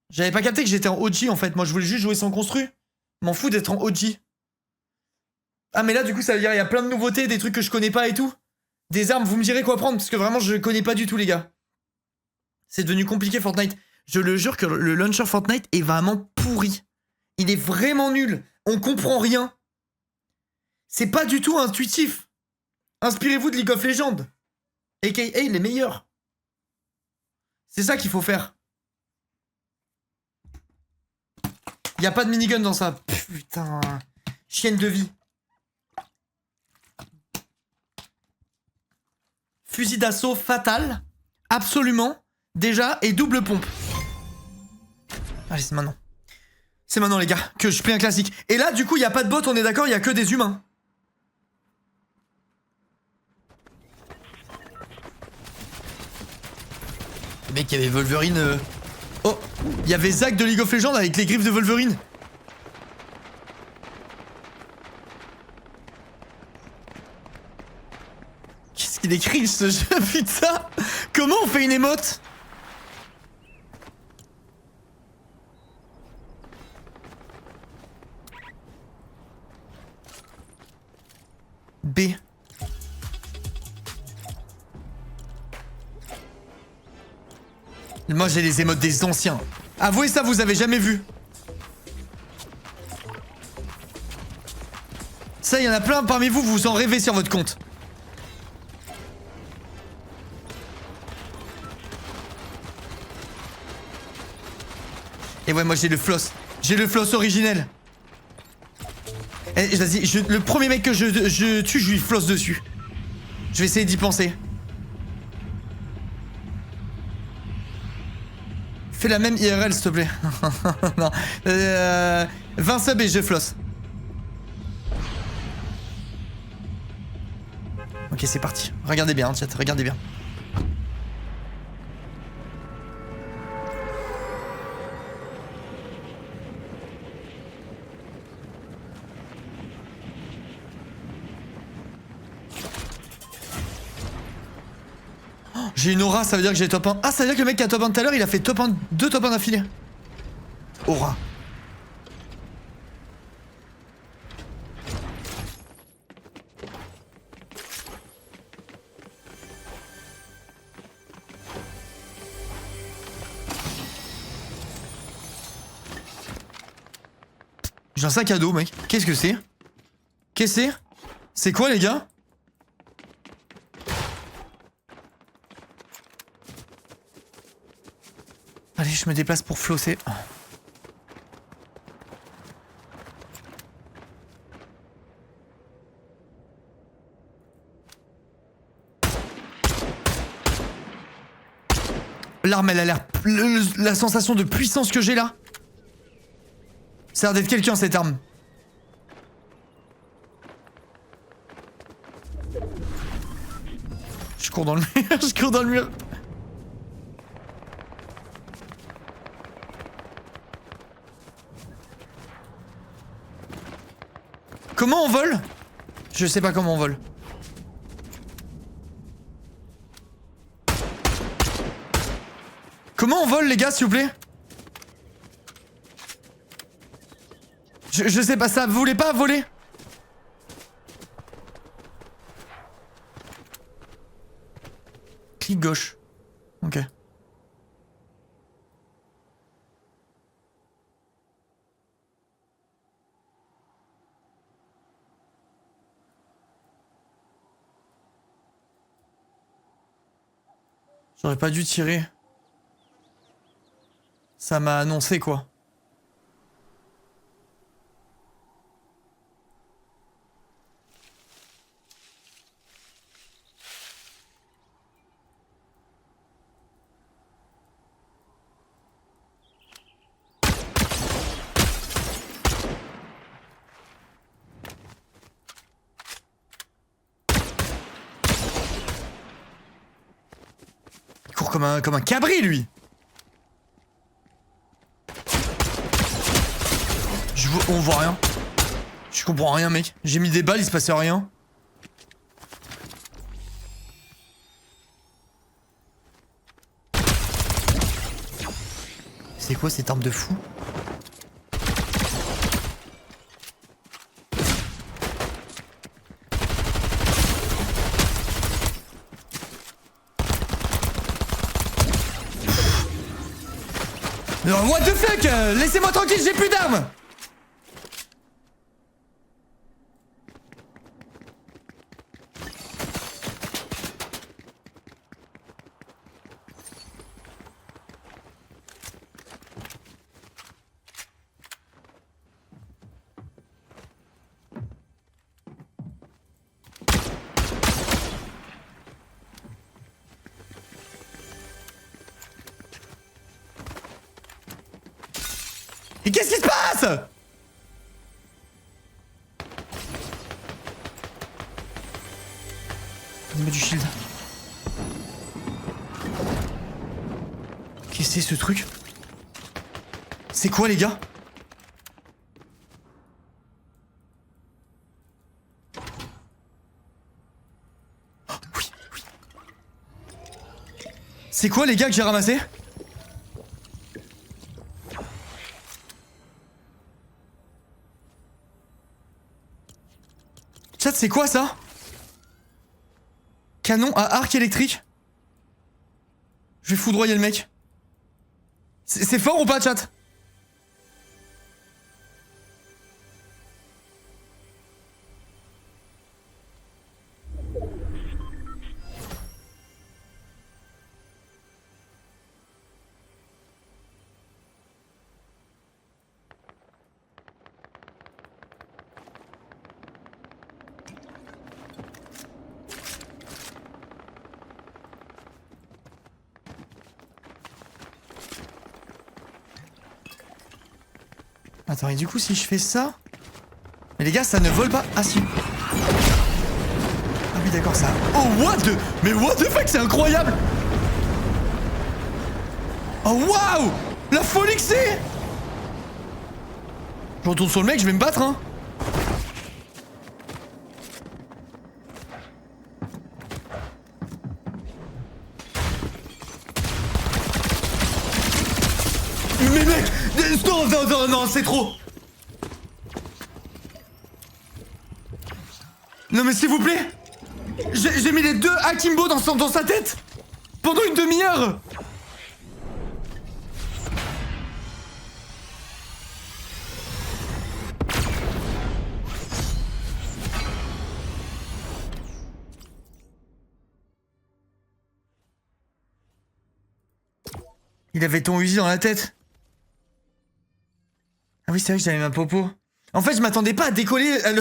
J'avais pas capté que j'étais en OG, en fait. Moi, je voulais juste jouer sans construit. M'en fous d'être en OG. Ah, mais là, du coup, ça veut dire il y a plein de nouveautés, des trucs que je connais pas et tout. Des armes, vous me direz quoi prendre, parce que vraiment, je connais pas du tout, les gars. C'est devenu compliqué, Fortnite. Je le jure que le launcher Fortnite est vraiment pourri. Il est vraiment nul. On comprend rien. C'est pas du tout intuitif. Inspirez-vous de League of Legends. AKA les meilleurs. C'est ça qu'il faut faire. Y a pas de minigun dans ça. Putain. Chienne de vie. Fusil d'assaut fatal. Absolument. Déjà. Et double pompe. Allez, c'est maintenant. C'est maintenant, les gars, que je plais un classique. Et là, du coup, y a pas de bots, on est d'accord, y a que des humains. Le mec, il y avait Wolverine. Oh, il y avait Zack de League of Legends avec les griffes de Wolverine. Qu'est-ce qu'il écrit ce jeu, putain? Comment on fait une émote? B. Moi j'ai les émotes des anciens. Avouez ça, vous avez jamais vu. Ça, il y en a plein parmi vous, vous en rêvez sur votre compte. Et ouais, moi j'ai le floss. J'ai le floss originel. Eh, vas-y, le premier mec que je tue, je lui floss dessus. Je vais essayer d'y penser. Fais la même IRL, s'il te plaît. Non. 20 subs et je floss. Ok, c'est parti. Regardez bien, chat, regardez bien. J'ai une aura, ça veut dire que j'ai top 1. Ah, ça veut dire que le mec qui a top 1 tout à l'heure, il a fait top 1, 2 top 1 d'affilée. Aura. J'ai un sac à dos, mec. Qu'est-ce que c'est? Qu'est-ce que c'est? C'est quoi, les gars? Allez, je me déplace pour flosser. L'arme, elle a l'air... La sensation de puissance que j'ai là. Ça a l'air d'être quelqu'un, cette arme. Je cours dans le mur, je cours dans le mur. Comment on vole? Je sais pas comment on vole. Comment on vole, les gars, s'il vous plaît? Je sais pas, ça, vous voulez pas voler? Clic gauche. Ok. J'aurais pas dû tirer. Ça m'a annoncé quoi. comme un cabri, lui. On voit rien. Je comprends rien, mec. J'ai mis des balles, il se passait rien. C'est quoi cette arme de fou? What the fuck? Laissez-moi tranquille, j'ai plus d'armes. Et qu'est-ce qui se passe? Il met du shield. Qu'est-ce que c'est ce truc? C'est quoi les gars? Oh, oui, oui. C'est quoi les gars que j'ai ramassé? Chat, c'est quoi ça? Canon à arc électrique? Je vais foudroyer le mec. C'est fort ou pas, chat? Attends, et du coup, si je fais ça... Mais les gars, ça ne vole pas... Ah si. Ah oui, d'accord, ça... Oh, what the... Mais what the fuck, c'est incroyable. Oh, waouh. La folie que c'est. Je retourne sur le mec, je vais me battre, hein. Mais mec... Non, non, non, non, c'est trop. Non mais s'il vous plaît. J'ai mis les deux Akimbo dans sa tête. Pendant une demi-heure. Il avait ton Uzi dans la tête. Ah oui, c'est vrai que j'avais ma popo. En fait, je m'attendais pas à décoller, à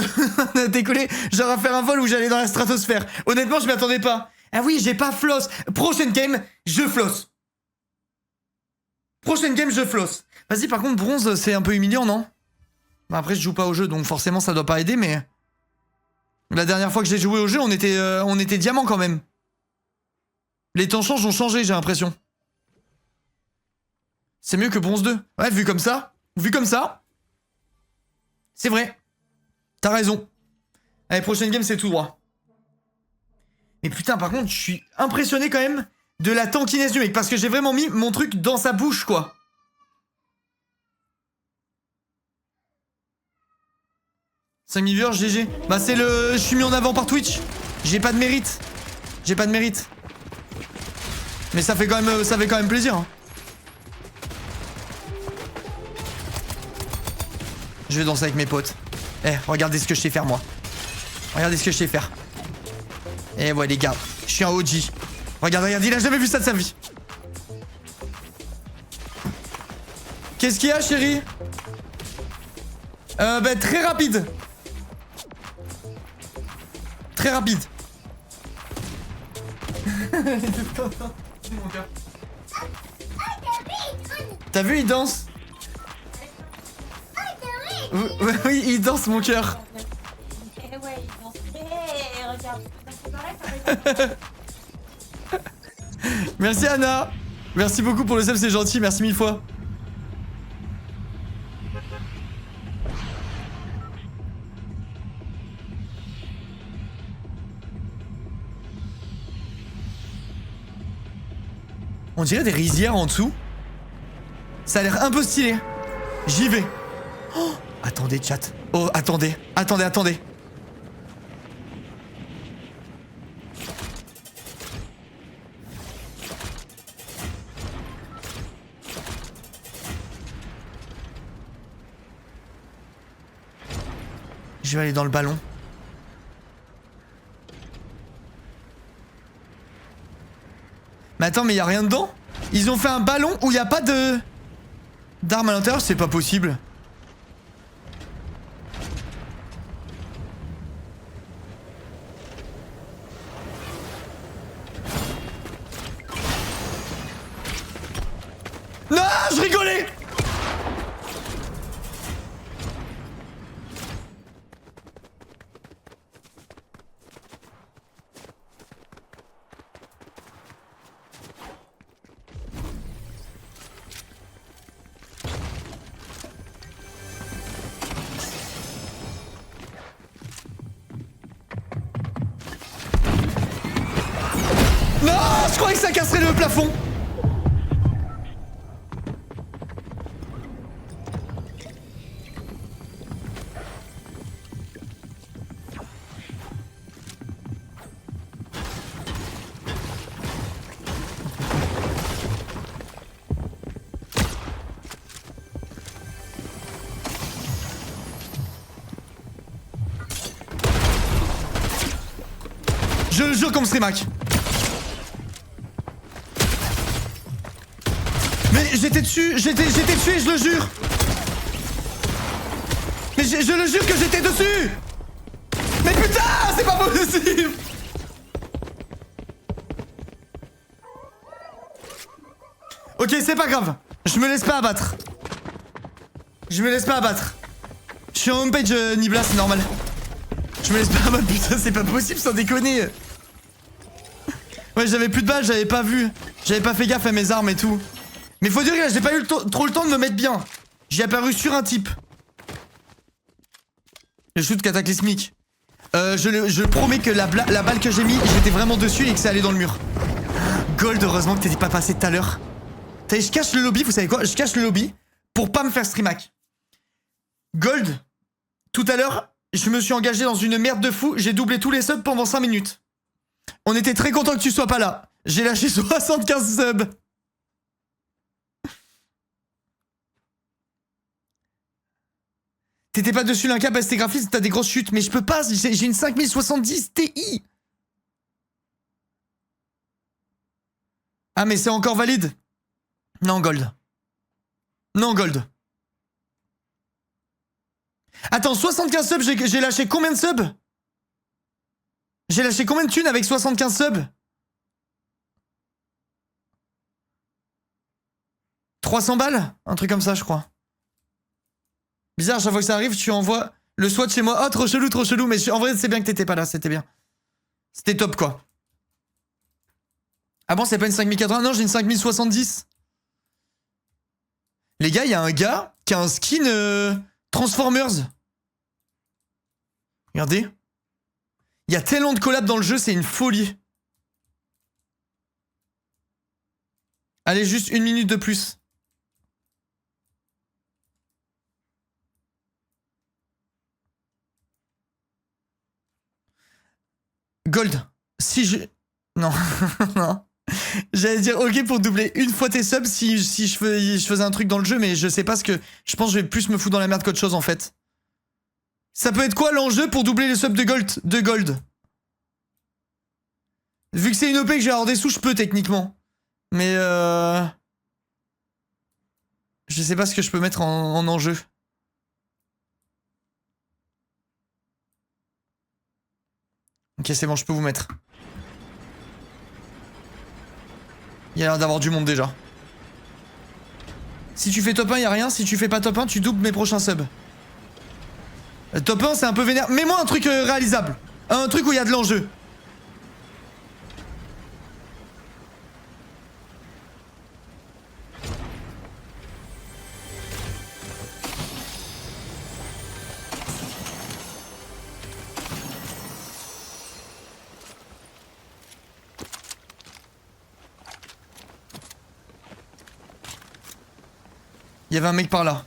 décoller, genre à faire un vol où j'allais dans la stratosphère. Honnêtement, je m'attendais pas. Ah oui, j'ai pas floss. Prochaine game, je floss. Prochaine game, je floss. Vas-y, par contre, bronze, c'est un peu humiliant, non? Bah après, je joue pas au jeu, donc forcément, ça doit pas aider, mais... La dernière fois que j'ai joué au jeu, on était diamant quand même. Les temps ont changé, j'ai l'impression. C'est mieux que bronze 2. Ouais, vu comme ça... Vu comme ça, c'est vrai. T'as raison. Allez, prochaine game, c'est tout droit. Mais putain, par contre, je suis impressionné quand même de la tankiness du mec. Parce que j'ai vraiment mis mon truc dans sa bouche, quoi. « 5000 viewers, GG. » Bah c'est le... Je suis mis en avant par Twitch. J'ai pas de mérite. J'ai pas de mérite. Mais ça fait quand même plaisir, hein. Je vais danser avec mes potes. Eh, regardez ce que je sais faire, moi. Regardez ce que je sais faire. Eh ouais, les gars. Je suis un OG. Regarde, regarde, il a jamais vu ça de sa vie. Qu'est-ce qu'il y a, chérie? Bah, très rapide. Très rapide. T'as vu, il danse? Oui, il danse, mon cœur. Eh ouais, il danse. Eh, regarde. Merci Anna. Merci beaucoup pour le sub, c'est gentil, merci mille fois. On dirait des rizières en dessous. Ça a l'air un peu stylé. J'y vais. Oh, attendez chat. Oh, attendez. Attendez. Je vais aller dans le ballon. Mais attends, mais y a rien dedans? Ils ont fait un ballon où y a pas de... d'armes à l'intérieur? C'est pas possible. Non, je rigolais! Non, je croyais que ça casserait le plafond. Je le jure comme Srimac. Mais j'étais dessus et je le jure. Mais je le jure que j'étais dessus. Mais putain, c'est pas possible. Ok, c'est pas grave. Je me laisse pas abattre. Je suis en homepage Nibla, c'est normal. Je me laisse pas abattre, putain, c'est pas possible sans déconner. Ouais, j'avais plus de balles, j'avais pas vu. J'avais pas fait gaffe à mes armes et tout. Mais faut dire que là, j'ai pas eu trop le temps de me mettre bien. J'ai apparu sur un type. Le shoot cataclysmique. Je promets que la balle que j'ai mis, j'étais vraiment dessus et que c'est allé dans le mur. Gold, heureusement que t'étais pas passé tout à l'heure. Je cache le lobby, vous savez quoi? Je cache le lobby pour pas me faire streamac. Gold, tout à l'heure, je me suis engagé dans une merde de fou. J'ai doublé tous les subs pendant 5 minutes. On était très content que tu sois pas là. J'ai lâché 75 subs. T'étais pas dessus l'un capacité graphiste, t'as des grosses chutes. Mais je peux pas, j'ai une 5070 Ti. Ah mais c'est encore valide? Non Gold. Non Gold. Attends, 75 subs, j'ai lâché combien de subs? J'ai lâché combien de thunes avec 75 subs? 300 balles? Un truc comme ça, je crois. Bizarre, chaque fois que ça arrive, tu envoies le SWAT chez moi. Oh, trop chelou, mais en vrai, c'est bien que t'étais pas là, c'était bien. C'était top, quoi. Ah bon, c'est pas une 5080? Non, j'ai une 5070. Les gars, il y a un gars qui a un skin Transformers. Regardez. Il y a tellement de collabs dans le jeu, c'est une folie. Allez, juste 1 minute de plus. Gold, si je... Non, non. J'allais dire ok pour doubler une fois tes subs si je faisais un truc dans le jeu, mais je sais pas ce que... Je pense que je vais plus me foutre dans la merde qu'autre chose en fait. Ça peut être quoi l'enjeu pour doubler les subs de Gold? Vu que c'est une OP que j'ai avoir des sous, je peux techniquement. Mais je sais pas ce que je peux mettre en enjeu. Ok, c'est bon, je peux vous mettre. Il y a l'air d'avoir du monde déjà. Si tu fais top 1, y a rien. Si tu fais pas top 1, tu doubles mes prochains subs. Top 1, c'est un peu vénère. Mets-moi un truc réalisable. Un truc où il y a de l'enjeu. y avait un mec par là.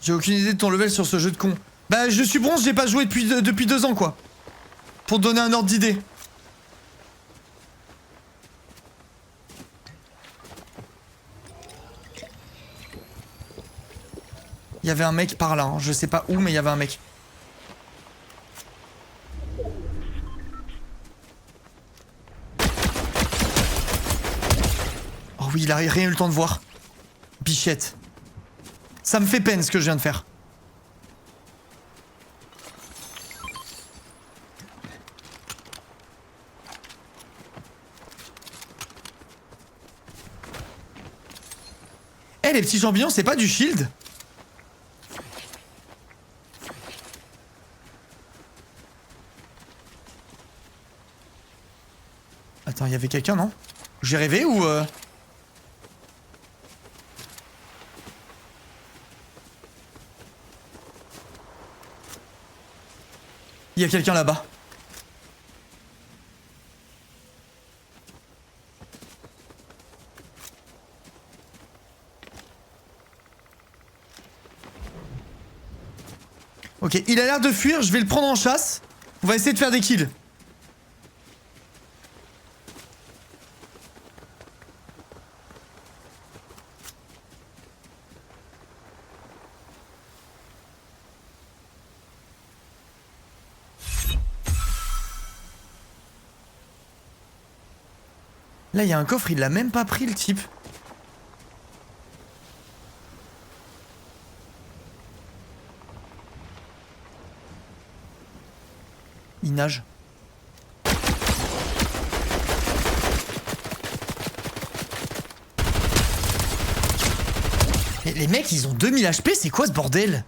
J'ai aucune idée de ton level sur ce jeu de con. Bah je suis bronze, j'ai pas joué depuis 2 ans quoi. Pour te donner un ordre d'idée. Il y avait un mec par là, hein. Je sais pas où mais il y avait un mec. Oh oui, il a rien eu le temps de voir. Bichette. Ça me fait peine ce que je viens de faire. Eh les petits champignons, c'est pas du shield? Attends, il y avait quelqu'un, non? J'ai rêvé ou Il y a quelqu'un là-bas. Ok, il a l'air de fuir, je vais le prendre en chasse. On va essayer de faire des kills. Là, il y a un coffre, il l'a même pas pris le type. Il nage. Mais les mecs, ils ont 2000 HP, c'est quoi ce bordel?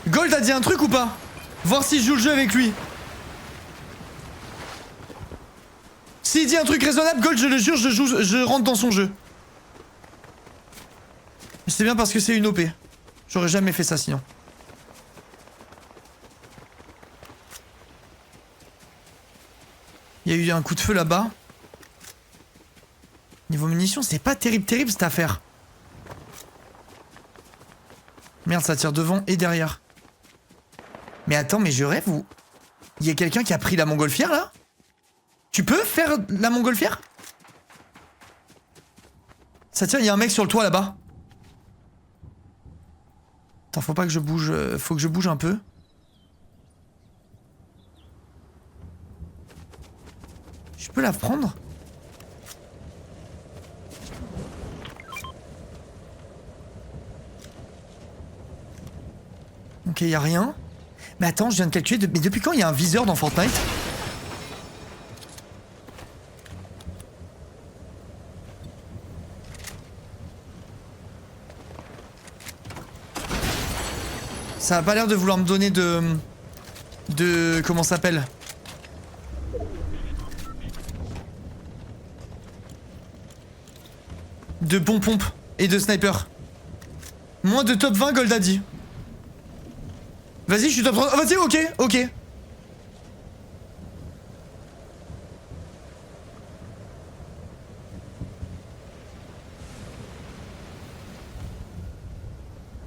Gold a dit un truc ou pas? Voir si je joue le jeu avec lui. S'il dit un truc raisonnable, Gold, je le jure, je rentre dans son jeu. C'est bien parce que c'est une OP. J'aurais jamais fait ça sinon. Il y a eu un coup de feu là-bas. Niveau munitions, c'est pas terrible cette affaire. Merde, ça tire devant et derrière. Mais attends, mais je rêve ou... Il y a quelqu'un qui a pris la montgolfière là? Tu peux faire la montgolfière? Ça tire, il y a un mec sur le toit là-bas. Attends, faut pas que je bouge, faut que je bouge un peu. Je peux la prendre? Ok, y a rien. Mais attends, je viens de calculer. Mais depuis quand il y a un viseur dans Fortnite? Ça a pas l'air de vouloir me donner de comment ça s'appelle? De bons pompes et de sniper. Moins de top 20, Gold a dit. Vas-y, je suis top 30. Oh, vas-y, ok.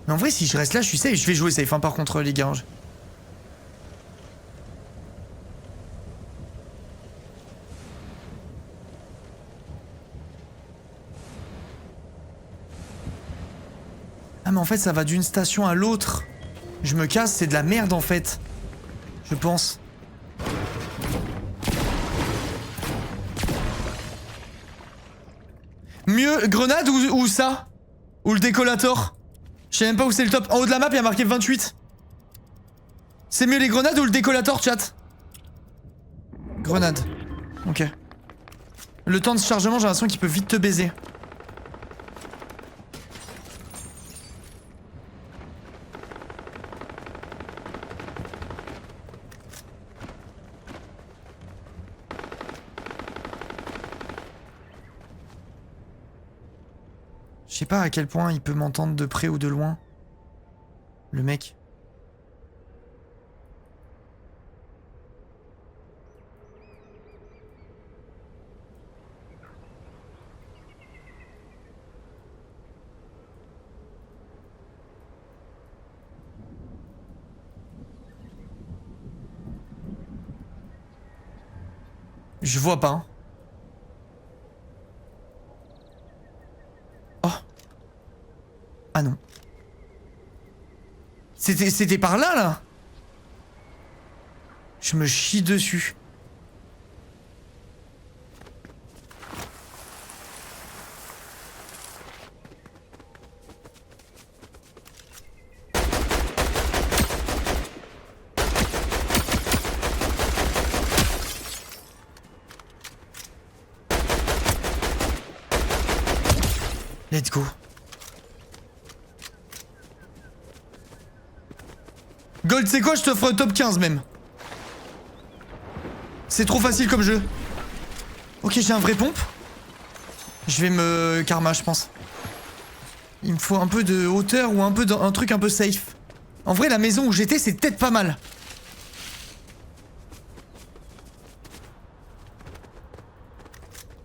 Mais en vrai, si je reste là, je suis safe. Je vais jouer safe, hein, par contre, les gars. Ah, mais en fait, ça va d'une station à l'autre. Je me casse, c'est de la merde, en fait. Je pense. Mieux, grenade ou ça? Ou le décollator? Je sais même pas où c'est le top. En haut de la map, il y a marqué 28. C'est mieux les grenades ou le décollator, chat? Grenade. Ok. Le temps de chargement, j'ai l'impression qu'il peut vite te baiser. sais pas à quel point il peut m'entendre de près ou de loin. Le mec. Je vois pas. Hein. Oh. Ah non. C'était par là, là. Je me chie dessus. Let's go. Gold, c'est quoi? Je te ferai top 15 même. C'est trop facile comme jeu. Ok, j'ai un vrai pompe. Je vais me karma, je pense. Il me faut un peu de hauteur ou un truc un peu safe. En vrai, la maison où j'étais, c'est peut-être pas mal.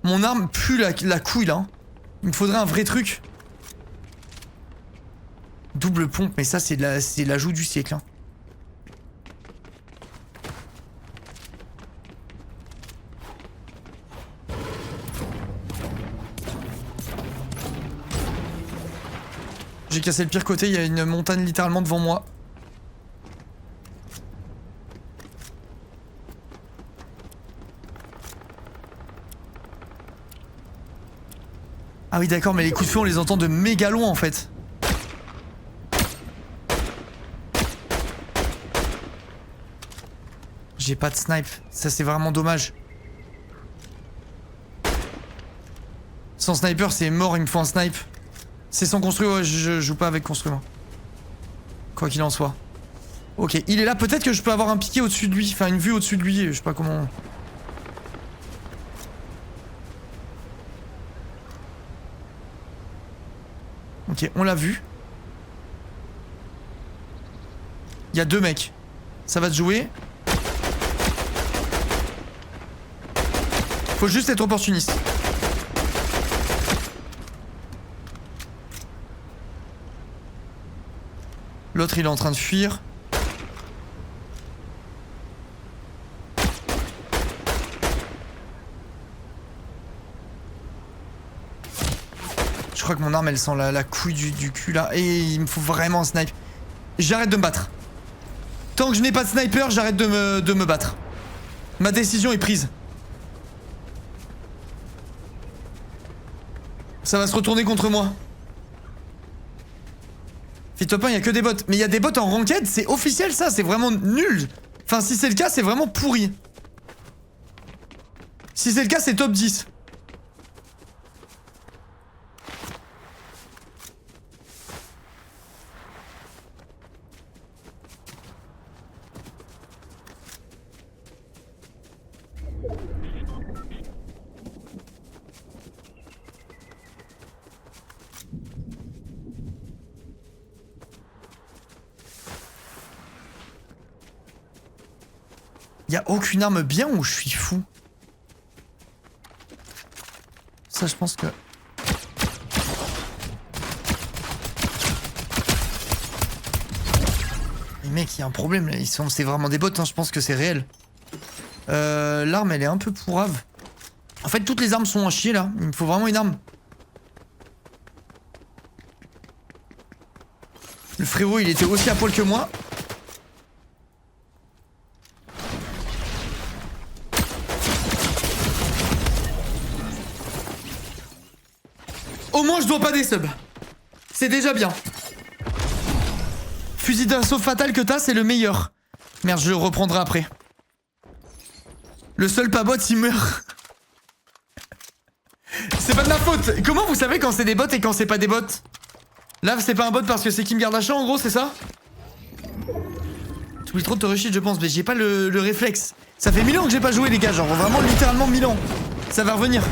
Mon arme pue la couille là. Il me faudrait un vrai truc. Double pompe, mais ça c'est l'ajout du siècle. Hein. J'ai cassé le pire côté, il y a une montagne littéralement devant moi. Ah oui d'accord, mais les coups de feu on les entend de méga loin en fait. J'ai pas de snipe, ça c'est vraiment dommage. Sans sniper c'est mort, il me faut un snipe. C'est sans construire, ouais, je joue pas avec construire. Quoi qu'il en soit. Ok, il est là, peut-être que je peux avoir un piqué au-dessus de lui, enfin une vue au-dessus de lui, je sais pas comment... Ok, on l'a vu. Il y a deux mecs. Ça va te jouer. Faut juste être opportuniste. L'autre il est en train de fuir. Je crois que mon arme elle sent la couille du cul là. Et il me faut vraiment un snipe. J'arrête de me battre. Tant que je n'ai pas de sniper, j'arrête de me battre. Ma décision est prise. Ça va se retourner contre moi. Fais-toi pas, il y a que des bots. Mais il y a des bots en ranked, c'est officiel ça, c'est vraiment nul. Enfin, si c'est le cas, c'est vraiment pourri. Si c'est le cas, c'est top 10. Y'a aucune arme bien ou je suis fou? Ça je pense que... Les mecs, il y a un problème là, c'est vraiment des bots, hein, je pense que c'est réel. L'arme elle est un peu pourrave. En fait toutes les armes sont à chier là, il me faut vraiment une arme. Le frérot il était aussi à poil que moi. Au moins je dois pas des subs. C'est déjà bien. Fusil d'assaut fatal que t'as, c'est le meilleur. Merde, je le reprendrai après. Le seul pas bot, il meurt. C'est pas de ma faute. Comment vous savez quand c'est des bots et quand c'est pas des bots? Là, c'est pas un bot parce que c'est qui me garde l'achat, en gros, c'est ça? Tu oublies trop de te rushit, je pense, mais j'ai pas le réflexe. Ça fait 1000 ans que j'ai pas joué, les gars, genre vraiment littéralement 1000 ans. Ça va revenir.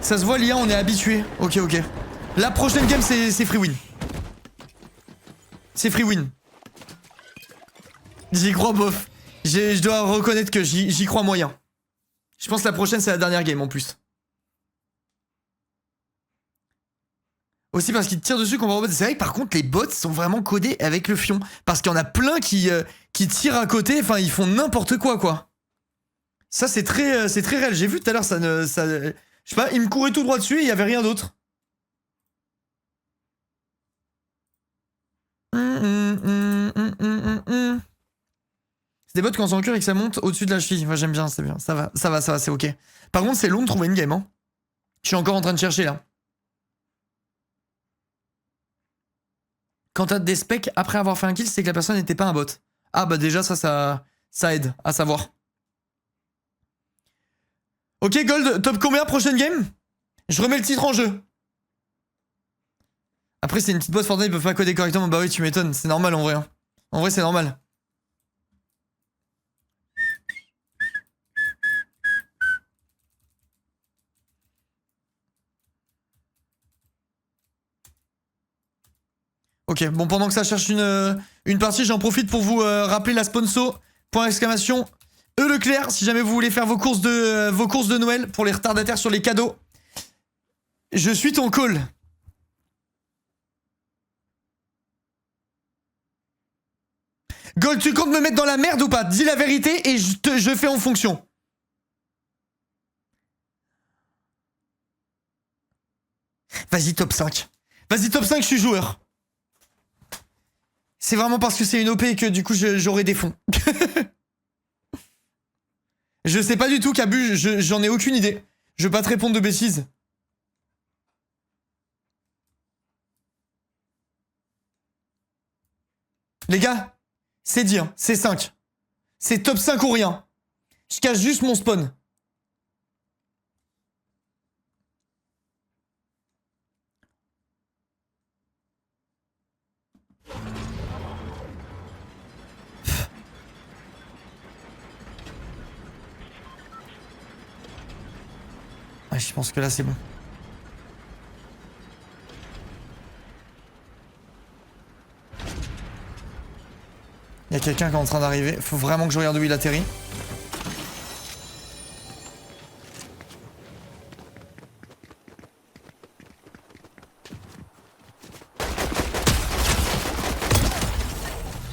Ça se voit, l'IA, on est habitué. Ok, ok. La prochaine game, c'est free win. C'est free win. J'y crois bof. Je dois reconnaître que j'y crois moyen. Je pense que la prochaine, c'est la dernière game en plus. Aussi parce qu'ils tirent dessus qu'on va en bot. C'est vrai que par contre, les bots sont vraiment codés avec le fion. Parce qu'il y en a plein qui tirent à côté. Enfin, ils font n'importe quoi, quoi. Ça, c'est très réel. J'ai vu tout à l'heure, je sais pas, il me courait tout droit dessus et il y avait rien d'autre. C'est des bots quand on s'en cure et que ça monte au-dessus de la cheville. Moi, j'aime bien, c'est bien. Ça va, c'est ok. Par contre, c'est long de trouver une game, hein. Je suis encore en train de chercher, là. Quand t'as des specs après avoir fait un kill, c'est que la personne n'était pas un bot. Ah bah déjà ça aide à savoir. Ok Gold, top combien prochaine game? Je remets le titre en jeu. Après c'est une petite boîte Fortnite, ils peuvent pas coder correctement. Bah oui tu m'étonnes, c'est normal en vrai. Hein. En vrai c'est normal. Ok, bon pendant que ça cherche une partie, j'en profite pour vous rappeler la sponsor, point d'exclamation, Leclerc, si jamais vous voulez faire vos courses de Noël pour les retardataires sur les cadeaux. Je suis ton call. Gold, tu comptes me mettre dans la merde ou pas? Dis la vérité et je fais en fonction. Vas-y, top 5. Vas-y, top 5, je suis joueur. C'est vraiment parce que c'est une OP que du coup j'aurai des fonds. Je sais pas du tout, Cabu, j'en ai aucune idée. Je veux pas te répondre de bêtises. Les gars, c'est dit, hein, c'est 5. C'est top 5 ou rien. Je cache juste mon spawn. Ouais, je pense que là c'est bon. Il y a quelqu'un qui est en train d'arriver. Faut vraiment que je regarde où il atterrit.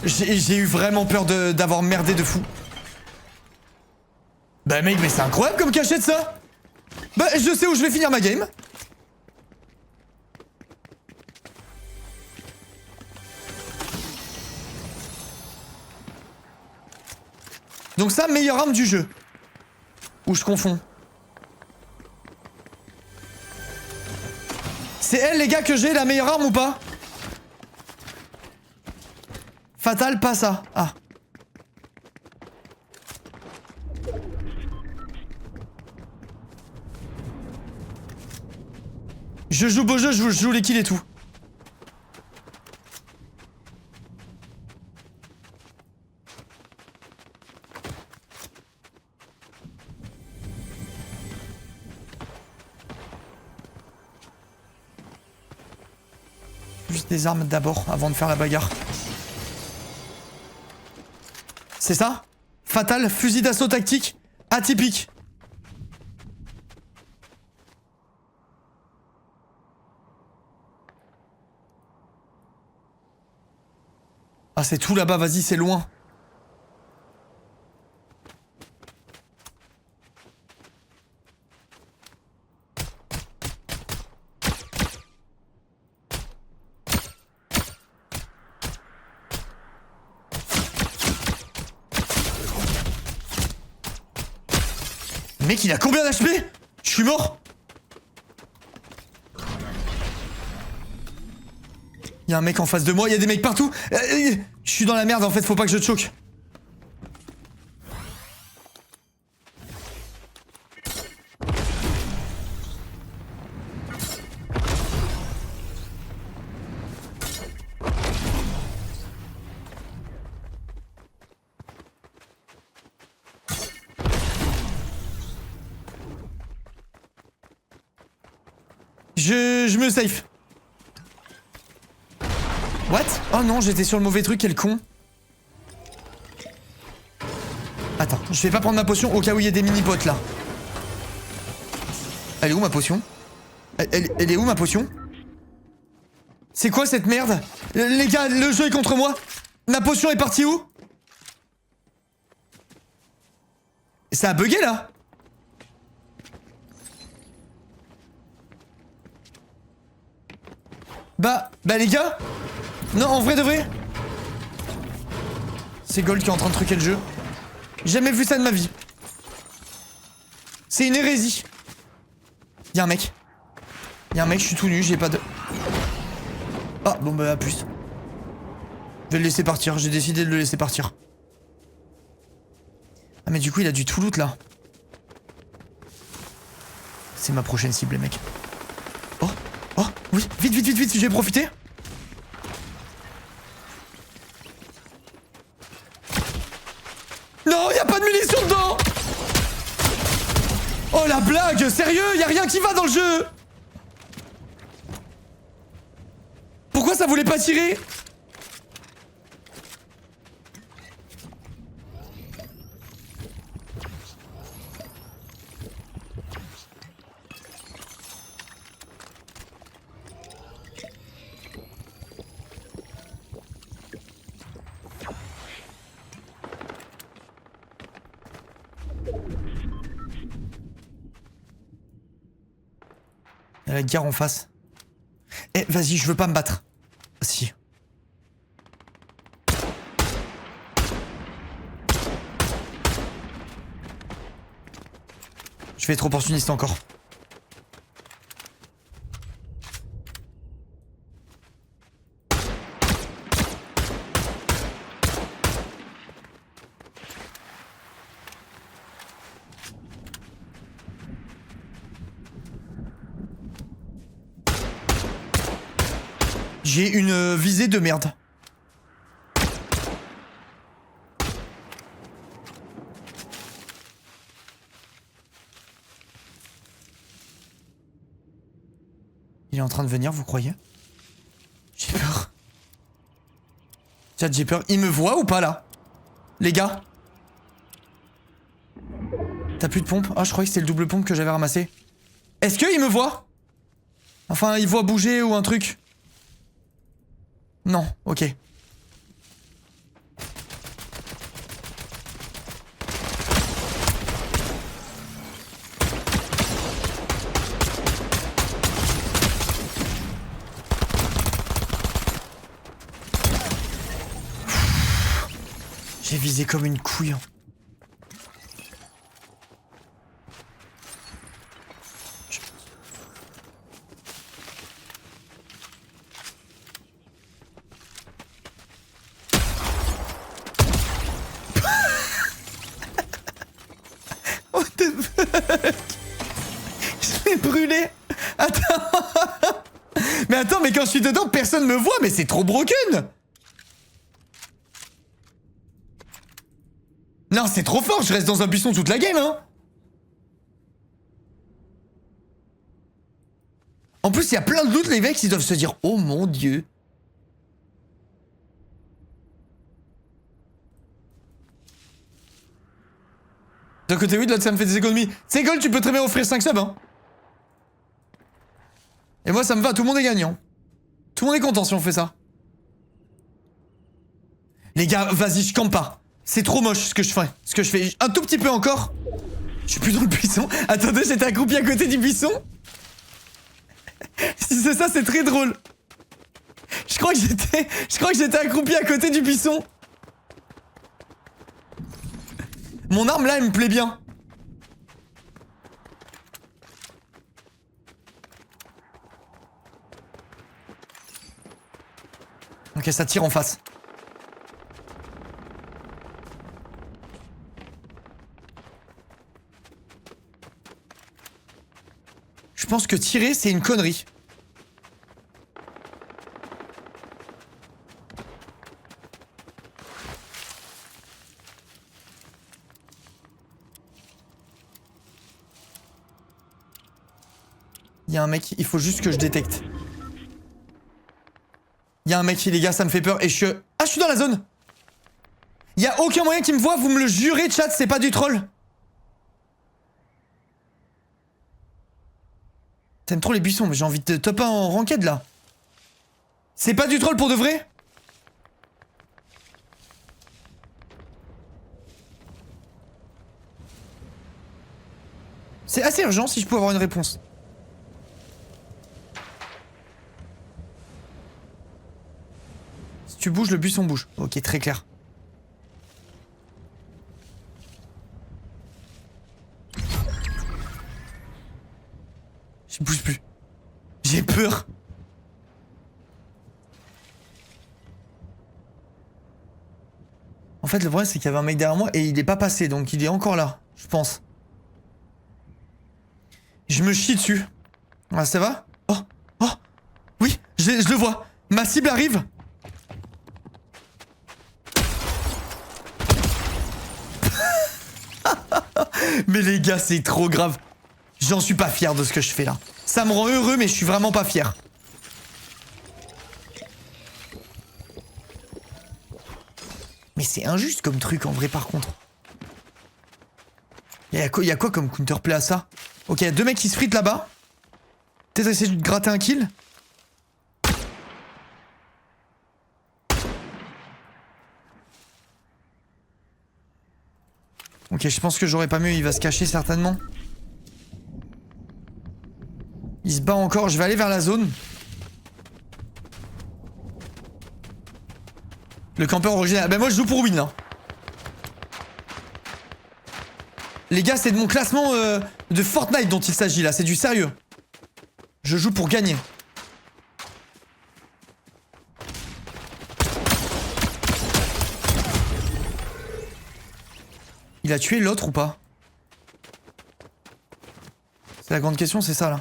J'ai eu vraiment peur d'avoir merdé de fou. Bah mec, mais c'est incroyable comme cachette ça. Bah je sais où je vais finir ma game. Donc ça, meilleure arme du jeu. Ou je confonds. C'est elle les gars que j'ai la meilleure arme ou pas? Fatal, pas ça. Ah. Je joue beau jeu, je joue les kills et tout. Juste des armes d'abord, avant de faire la bagarre. C'est ça? Fatal, fusil d'assaut tactique, atypique. Ah c'est tout là-bas, vas-y, c'est loin. Mec, il a combien d'HP? Je suis mort. Il y a un mec en face de moi, il y a des mecs partout. Je suis dans la merde en fait, faut pas que je te choque. je me safe. What? Oh non, j'étais sur le mauvais truc, quel con. Attends, je vais pas prendre ma potion au cas où il y a des mini-potes là. Elle est où ma potion? Elle est où ma potion? C'est quoi cette merde? Les gars, le jeu est contre moi. Ma potion est partie où? Ça a bugué là. Bah les gars. Non, en vrai de vrai. C'est Gold qui est en train de truquer le jeu. Jamais vu ça de ma vie. C'est une hérésie. Y'a un mec. Y'a un mec, je suis tout nu, j'ai pas de... Ah, bon bah à plus. Je vais le laisser partir, j'ai décidé de le laisser partir. Ah mais du coup il a du tout loot là. C'est ma prochaine cible les mecs. Oh, oh, oui, vite, je vais profiter. Non, y a pas de munitions dedans. Oh la blague, sérieux, y a rien qui va dans le jeu. Pourquoi ça voulait pas tirer? Il y a la guerre en face. Eh, vas-y, je veux pas me battre. Si. Je vais être opportuniste encore. J'ai une visée de merde. Il est en train de venir, vous croyez? J'ai peur. Tiens, j'ai peur. Il me voit ou pas là? Les gars? T'as plus de pompe? Ah, je croyais que c'était le double pompe que j'avais ramassé. Est-ce qu'il me voit? Enfin, il voit bouger ou un truc? Non, ok. J'ai visé comme une couille. What the fuck? Je l'ai brûlé. Attends. Mais attends, mais quand je suis dedans, personne me voit, mais c'est trop broken. Non, c'est trop fort, je reste dans un buisson toute la game, hein. En plus, il y a plein de loot, les mecs, ils doivent se dire, oh mon dieu. D'un côté oui, de l'autre ça me fait des économies. C'est Gold, tu peux très bien offrir 5 subs, hein. Et moi ça me va, tout le monde est gagnant. Tout le monde est content si on fait ça. Les gars, vas-y, je campe pas. C'est trop moche ce que je fais. Ce que je fais. Un tout petit peu encore. Je suis plus dans le buisson. Attendez, j'étais accroupi à côté du buisson. Si c'est ça, c'est très drôle. Je crois que j'étais accroupi à côté du buisson. Mon arme là, elle me plaît bien. Ok, ça tire en face. Je pense que tirer, c'est une connerie. Il y a un mec, il faut juste que je détecte. Il y a un mec, les gars, ça me fait peur et je suis... Ah, je suis dans la zone. Il y a aucun moyen qu'il me voit, vous me le jurez, chat, c'est pas du troll. T'aimes trop les buissons, mais j'ai envie de top 1 en ranked là. C'est pas du troll pour de vrai? C'est assez urgent si je peux avoir une réponse. Si tu bouges, le buisson bouge. Ok, très clair. Je bouge plus. J'ai peur. En fait, le problème, c'est qu'il y avait un mec derrière moi et il est pas passé, donc il est encore là, je pense. Je me chie dessus. Ah, ça va? Oh, oh, oui, je le vois. Ma cible arrive. Mais les gars, c'est trop grave. J'en suis pas fier de ce que je fais là. Ça me rend heureux, mais je suis vraiment pas fier. Mais c'est injuste comme truc en vrai par contre. Il y a quoi comme counterplay à ça? Ok, il y a deux mecs qui se fritent là-bas. Peut-être essayer de gratter un kill. Ok, je pense que j'aurais pas mieux, il va se cacher certainement. Il se bat encore, je vais aller vers la zone. Le campeur original. Ben moi je joue pour win là. Les gars, c'est de mon classement de Fortnite dont il s'agit là, c'est du sérieux. Je joue pour gagner. Il a tué l'autre ou pas? C'est la grande question, c'est ça là.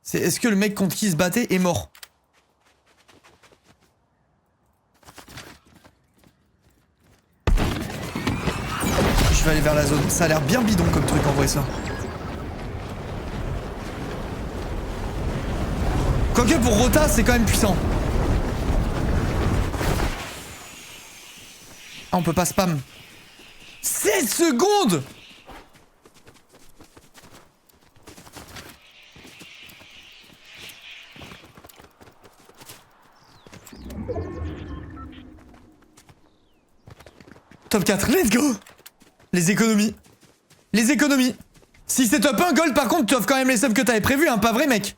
C'est est-ce que le mec contre qui il se battait est mort? Je vais aller vers la zone. Ça a l'air bien bidon comme truc en vrai ça. Quoique pour Rota c'est quand même puissant. Ah on peut pas spam. 16 secondes. Top 4, let's go. Les économies. Les économies. Si c'est top 1 gold par contre tu offres quand même les subs que t'avais prévu hein, pas vrai mec.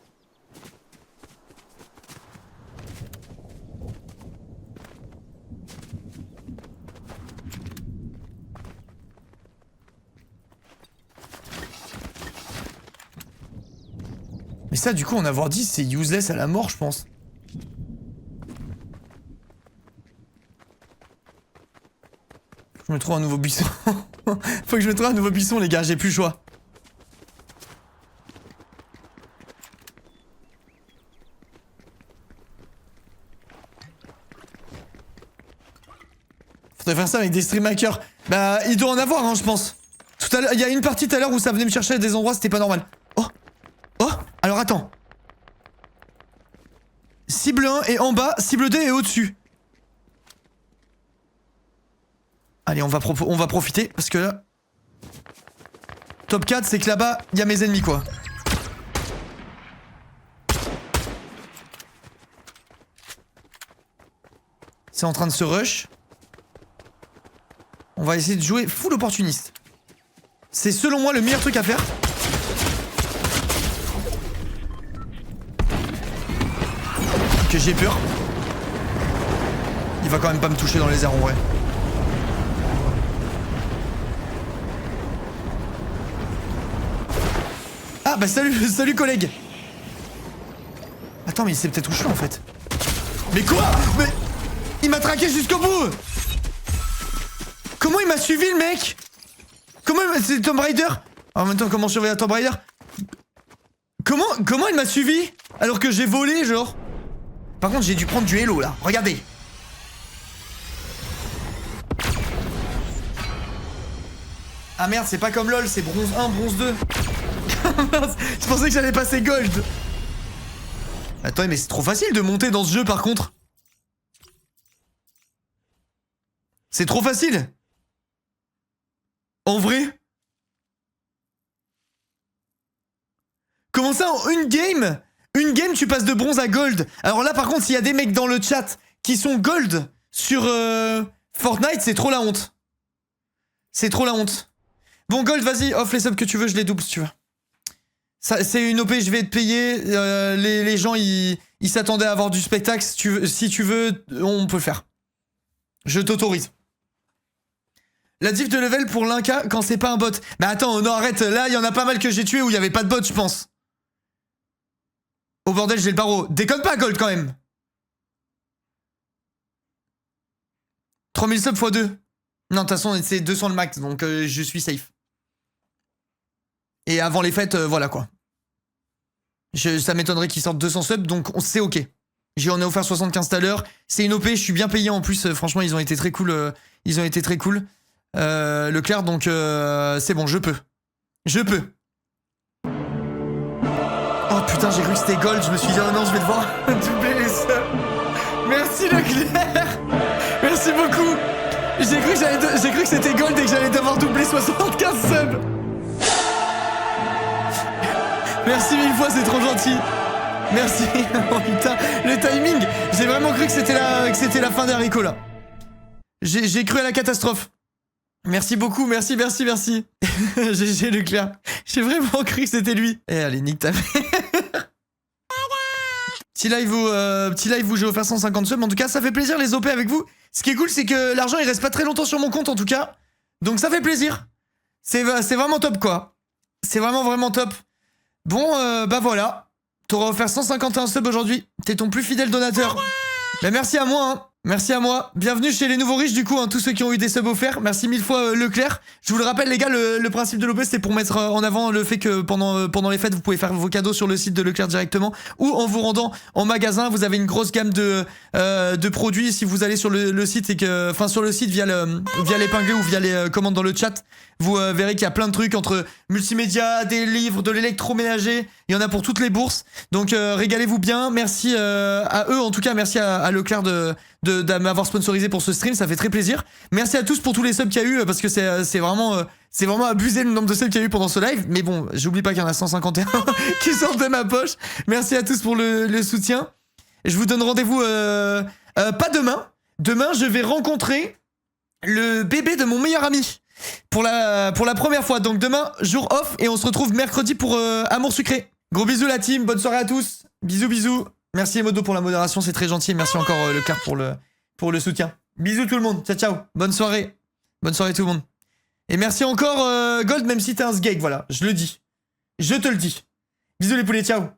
Mais ça du coup en avoir 10 c'est useless à la mort je pense. Je me trouve un nouveau buisson. Faut que je me trouve un nouveau buisson les gars, j'ai plus le choix. Faudrait faire ça avec des stream hackers. Bah il doit en avoir hein je pense. Tout à l'heure, il y a une partie tout à l'heure où ça venait me chercher à des endroits c'était pas normal. Oh. Oh. Alors attends. Cible 1 est en bas, cible 2 est au-dessus. Allez, on va profiter, parce que là... Top 4, c'est que là-bas, il y a mes ennemis, quoi. C'est en train de se rush. On va essayer de jouer full opportuniste. C'est selon moi le meilleur truc à faire. Que j'ai peur. Il va quand même pas me toucher dans les airs, en vrai. Ah bah salut collègue. Attends mais il sait peut-être où je suis en fait. Mais quoi? Mais il m'a traqué jusqu'au bout. Comment il m'a suivi le mec? Comment c'est Tomb Raider? En même temps comment surveiller un Tomb Raider? Comment il m'a suivi? Alors que j'ai volé genre. Par contre j'ai dû prendre du hello là, regardez. Ah merde c'est pas comme LOL, c'est bronze 1, bronze 2. Je pensais que j'allais passer gold. Attends, mais c'est trop facile de monter dans ce jeu par contre. C'est trop facile. En vrai. Comment ça, en une game, tu passes de bronze à gold. Alors là, par contre, s'il y a des mecs dans le chat qui sont gold sur Fortnite, c'est trop la honte. C'est trop la honte. Bon, gold, vas-y, off les subs que tu veux, je les double si tu veux. C'est une OP, je vais te payer. Les gens, ils s'attendaient à avoir du spectacle. Si tu veux, on peut le faire. Je t'autorise. La diff de level pour l'Inca quand c'est pas un bot. Mais attends, non, arrête. Là, il y en a pas mal que j'ai tué où il y avait pas de bot, je pense. Oh bordel, j'ai le barreau. Déconne pas, gold, quand même. 3000 subs x 2. Non, de toute façon, c'est 200 le max, donc je suis safe. Et avant les fêtes, voilà quoi. Ça m'étonnerait qu'ils sortent 200 subs, donc c'est ok. J'en ai offert 75 tout à l'heure. C'est une OP, je suis bien payé en plus. Franchement, ils ont été très cool. Leclerc, donc c'est bon, je peux. Je peux. Oh putain, j'ai cru que c'était gold. Je me suis dit, oh non, je vais devoir doubler les subs. Merci Leclerc. Merci beaucoup. J'ai cru que c'était gold et que j'allais devoir doubler 75 subs. Merci mille fois, c'est trop gentil. Merci. Oh putain, le timing. J'ai vraiment cru que c'était la fin d'Haricot là. J'ai cru à la catastrophe. Merci beaucoup, merci. GG Leclerc. J'ai vraiment cru que c'était lui. Eh allez, nique ta mère. Petit live où j'ai offert 150 subs. En tout cas, ça fait plaisir les OP avec vous. Ce qui est cool, c'est que l'argent il reste pas très longtemps sur mon compte en tout cas. Donc ça fait plaisir. C'est vraiment top quoi. C'est vraiment top. Bon, bah voilà. T'auras offert 151 subs aujourd'hui. T'es ton plus fidèle donateur. Bah merci à moi, hein. Merci à moi. Bienvenue chez les nouveaux riches, du coup, hein, tous ceux qui ont eu des subs offerts. Merci mille fois, Leclerc. Je vous le rappelle, les gars, le principe de l'OP, c'est pour mettre en avant le fait que pendant les fêtes, vous pouvez faire vos cadeaux sur le site de Leclerc directement ou en vous rendant en magasin. Vous avez une grosse gamme de produits. Si vous allez sur le site et que, enfin, sur le site via l'épinglé ou via les commandes dans le chat, vous verrez qu'il y a plein de trucs entre multimédia, des livres, de l'électroménager. Il y en a pour toutes les bourses. Donc, régalez-vous bien. Merci à eux, en tout cas, merci à Leclerc de m'avoir sponsorisé pour ce stream, ça fait très plaisir. Merci à tous pour tous les subs qu'il y a eu, parce que c'est vraiment abusé le nombre de subs qu'il y a eu pendant ce live. Mais bon, j'oublie pas qu'il y en a 151 qui sortent de ma poche. Merci à tous pour le soutien. Je vous donne rendez-vous pas demain. Demain, je vais rencontrer le bébé de mon meilleur ami pour la première fois. Donc demain, jour off, et on se retrouve mercredi pour Amour Sucré. Gros bisous la team, bonne soirée à tous. Bisous. Merci Emodo pour la modération, c'est très gentil. Merci encore Leclerc pour le soutien. Bisous tout le monde, ciao. Bonne soirée tout le monde. Et merci encore Gold, même si t'es un sgeg, voilà, je le dis. Je te le dis. Bisous les poulets, ciao.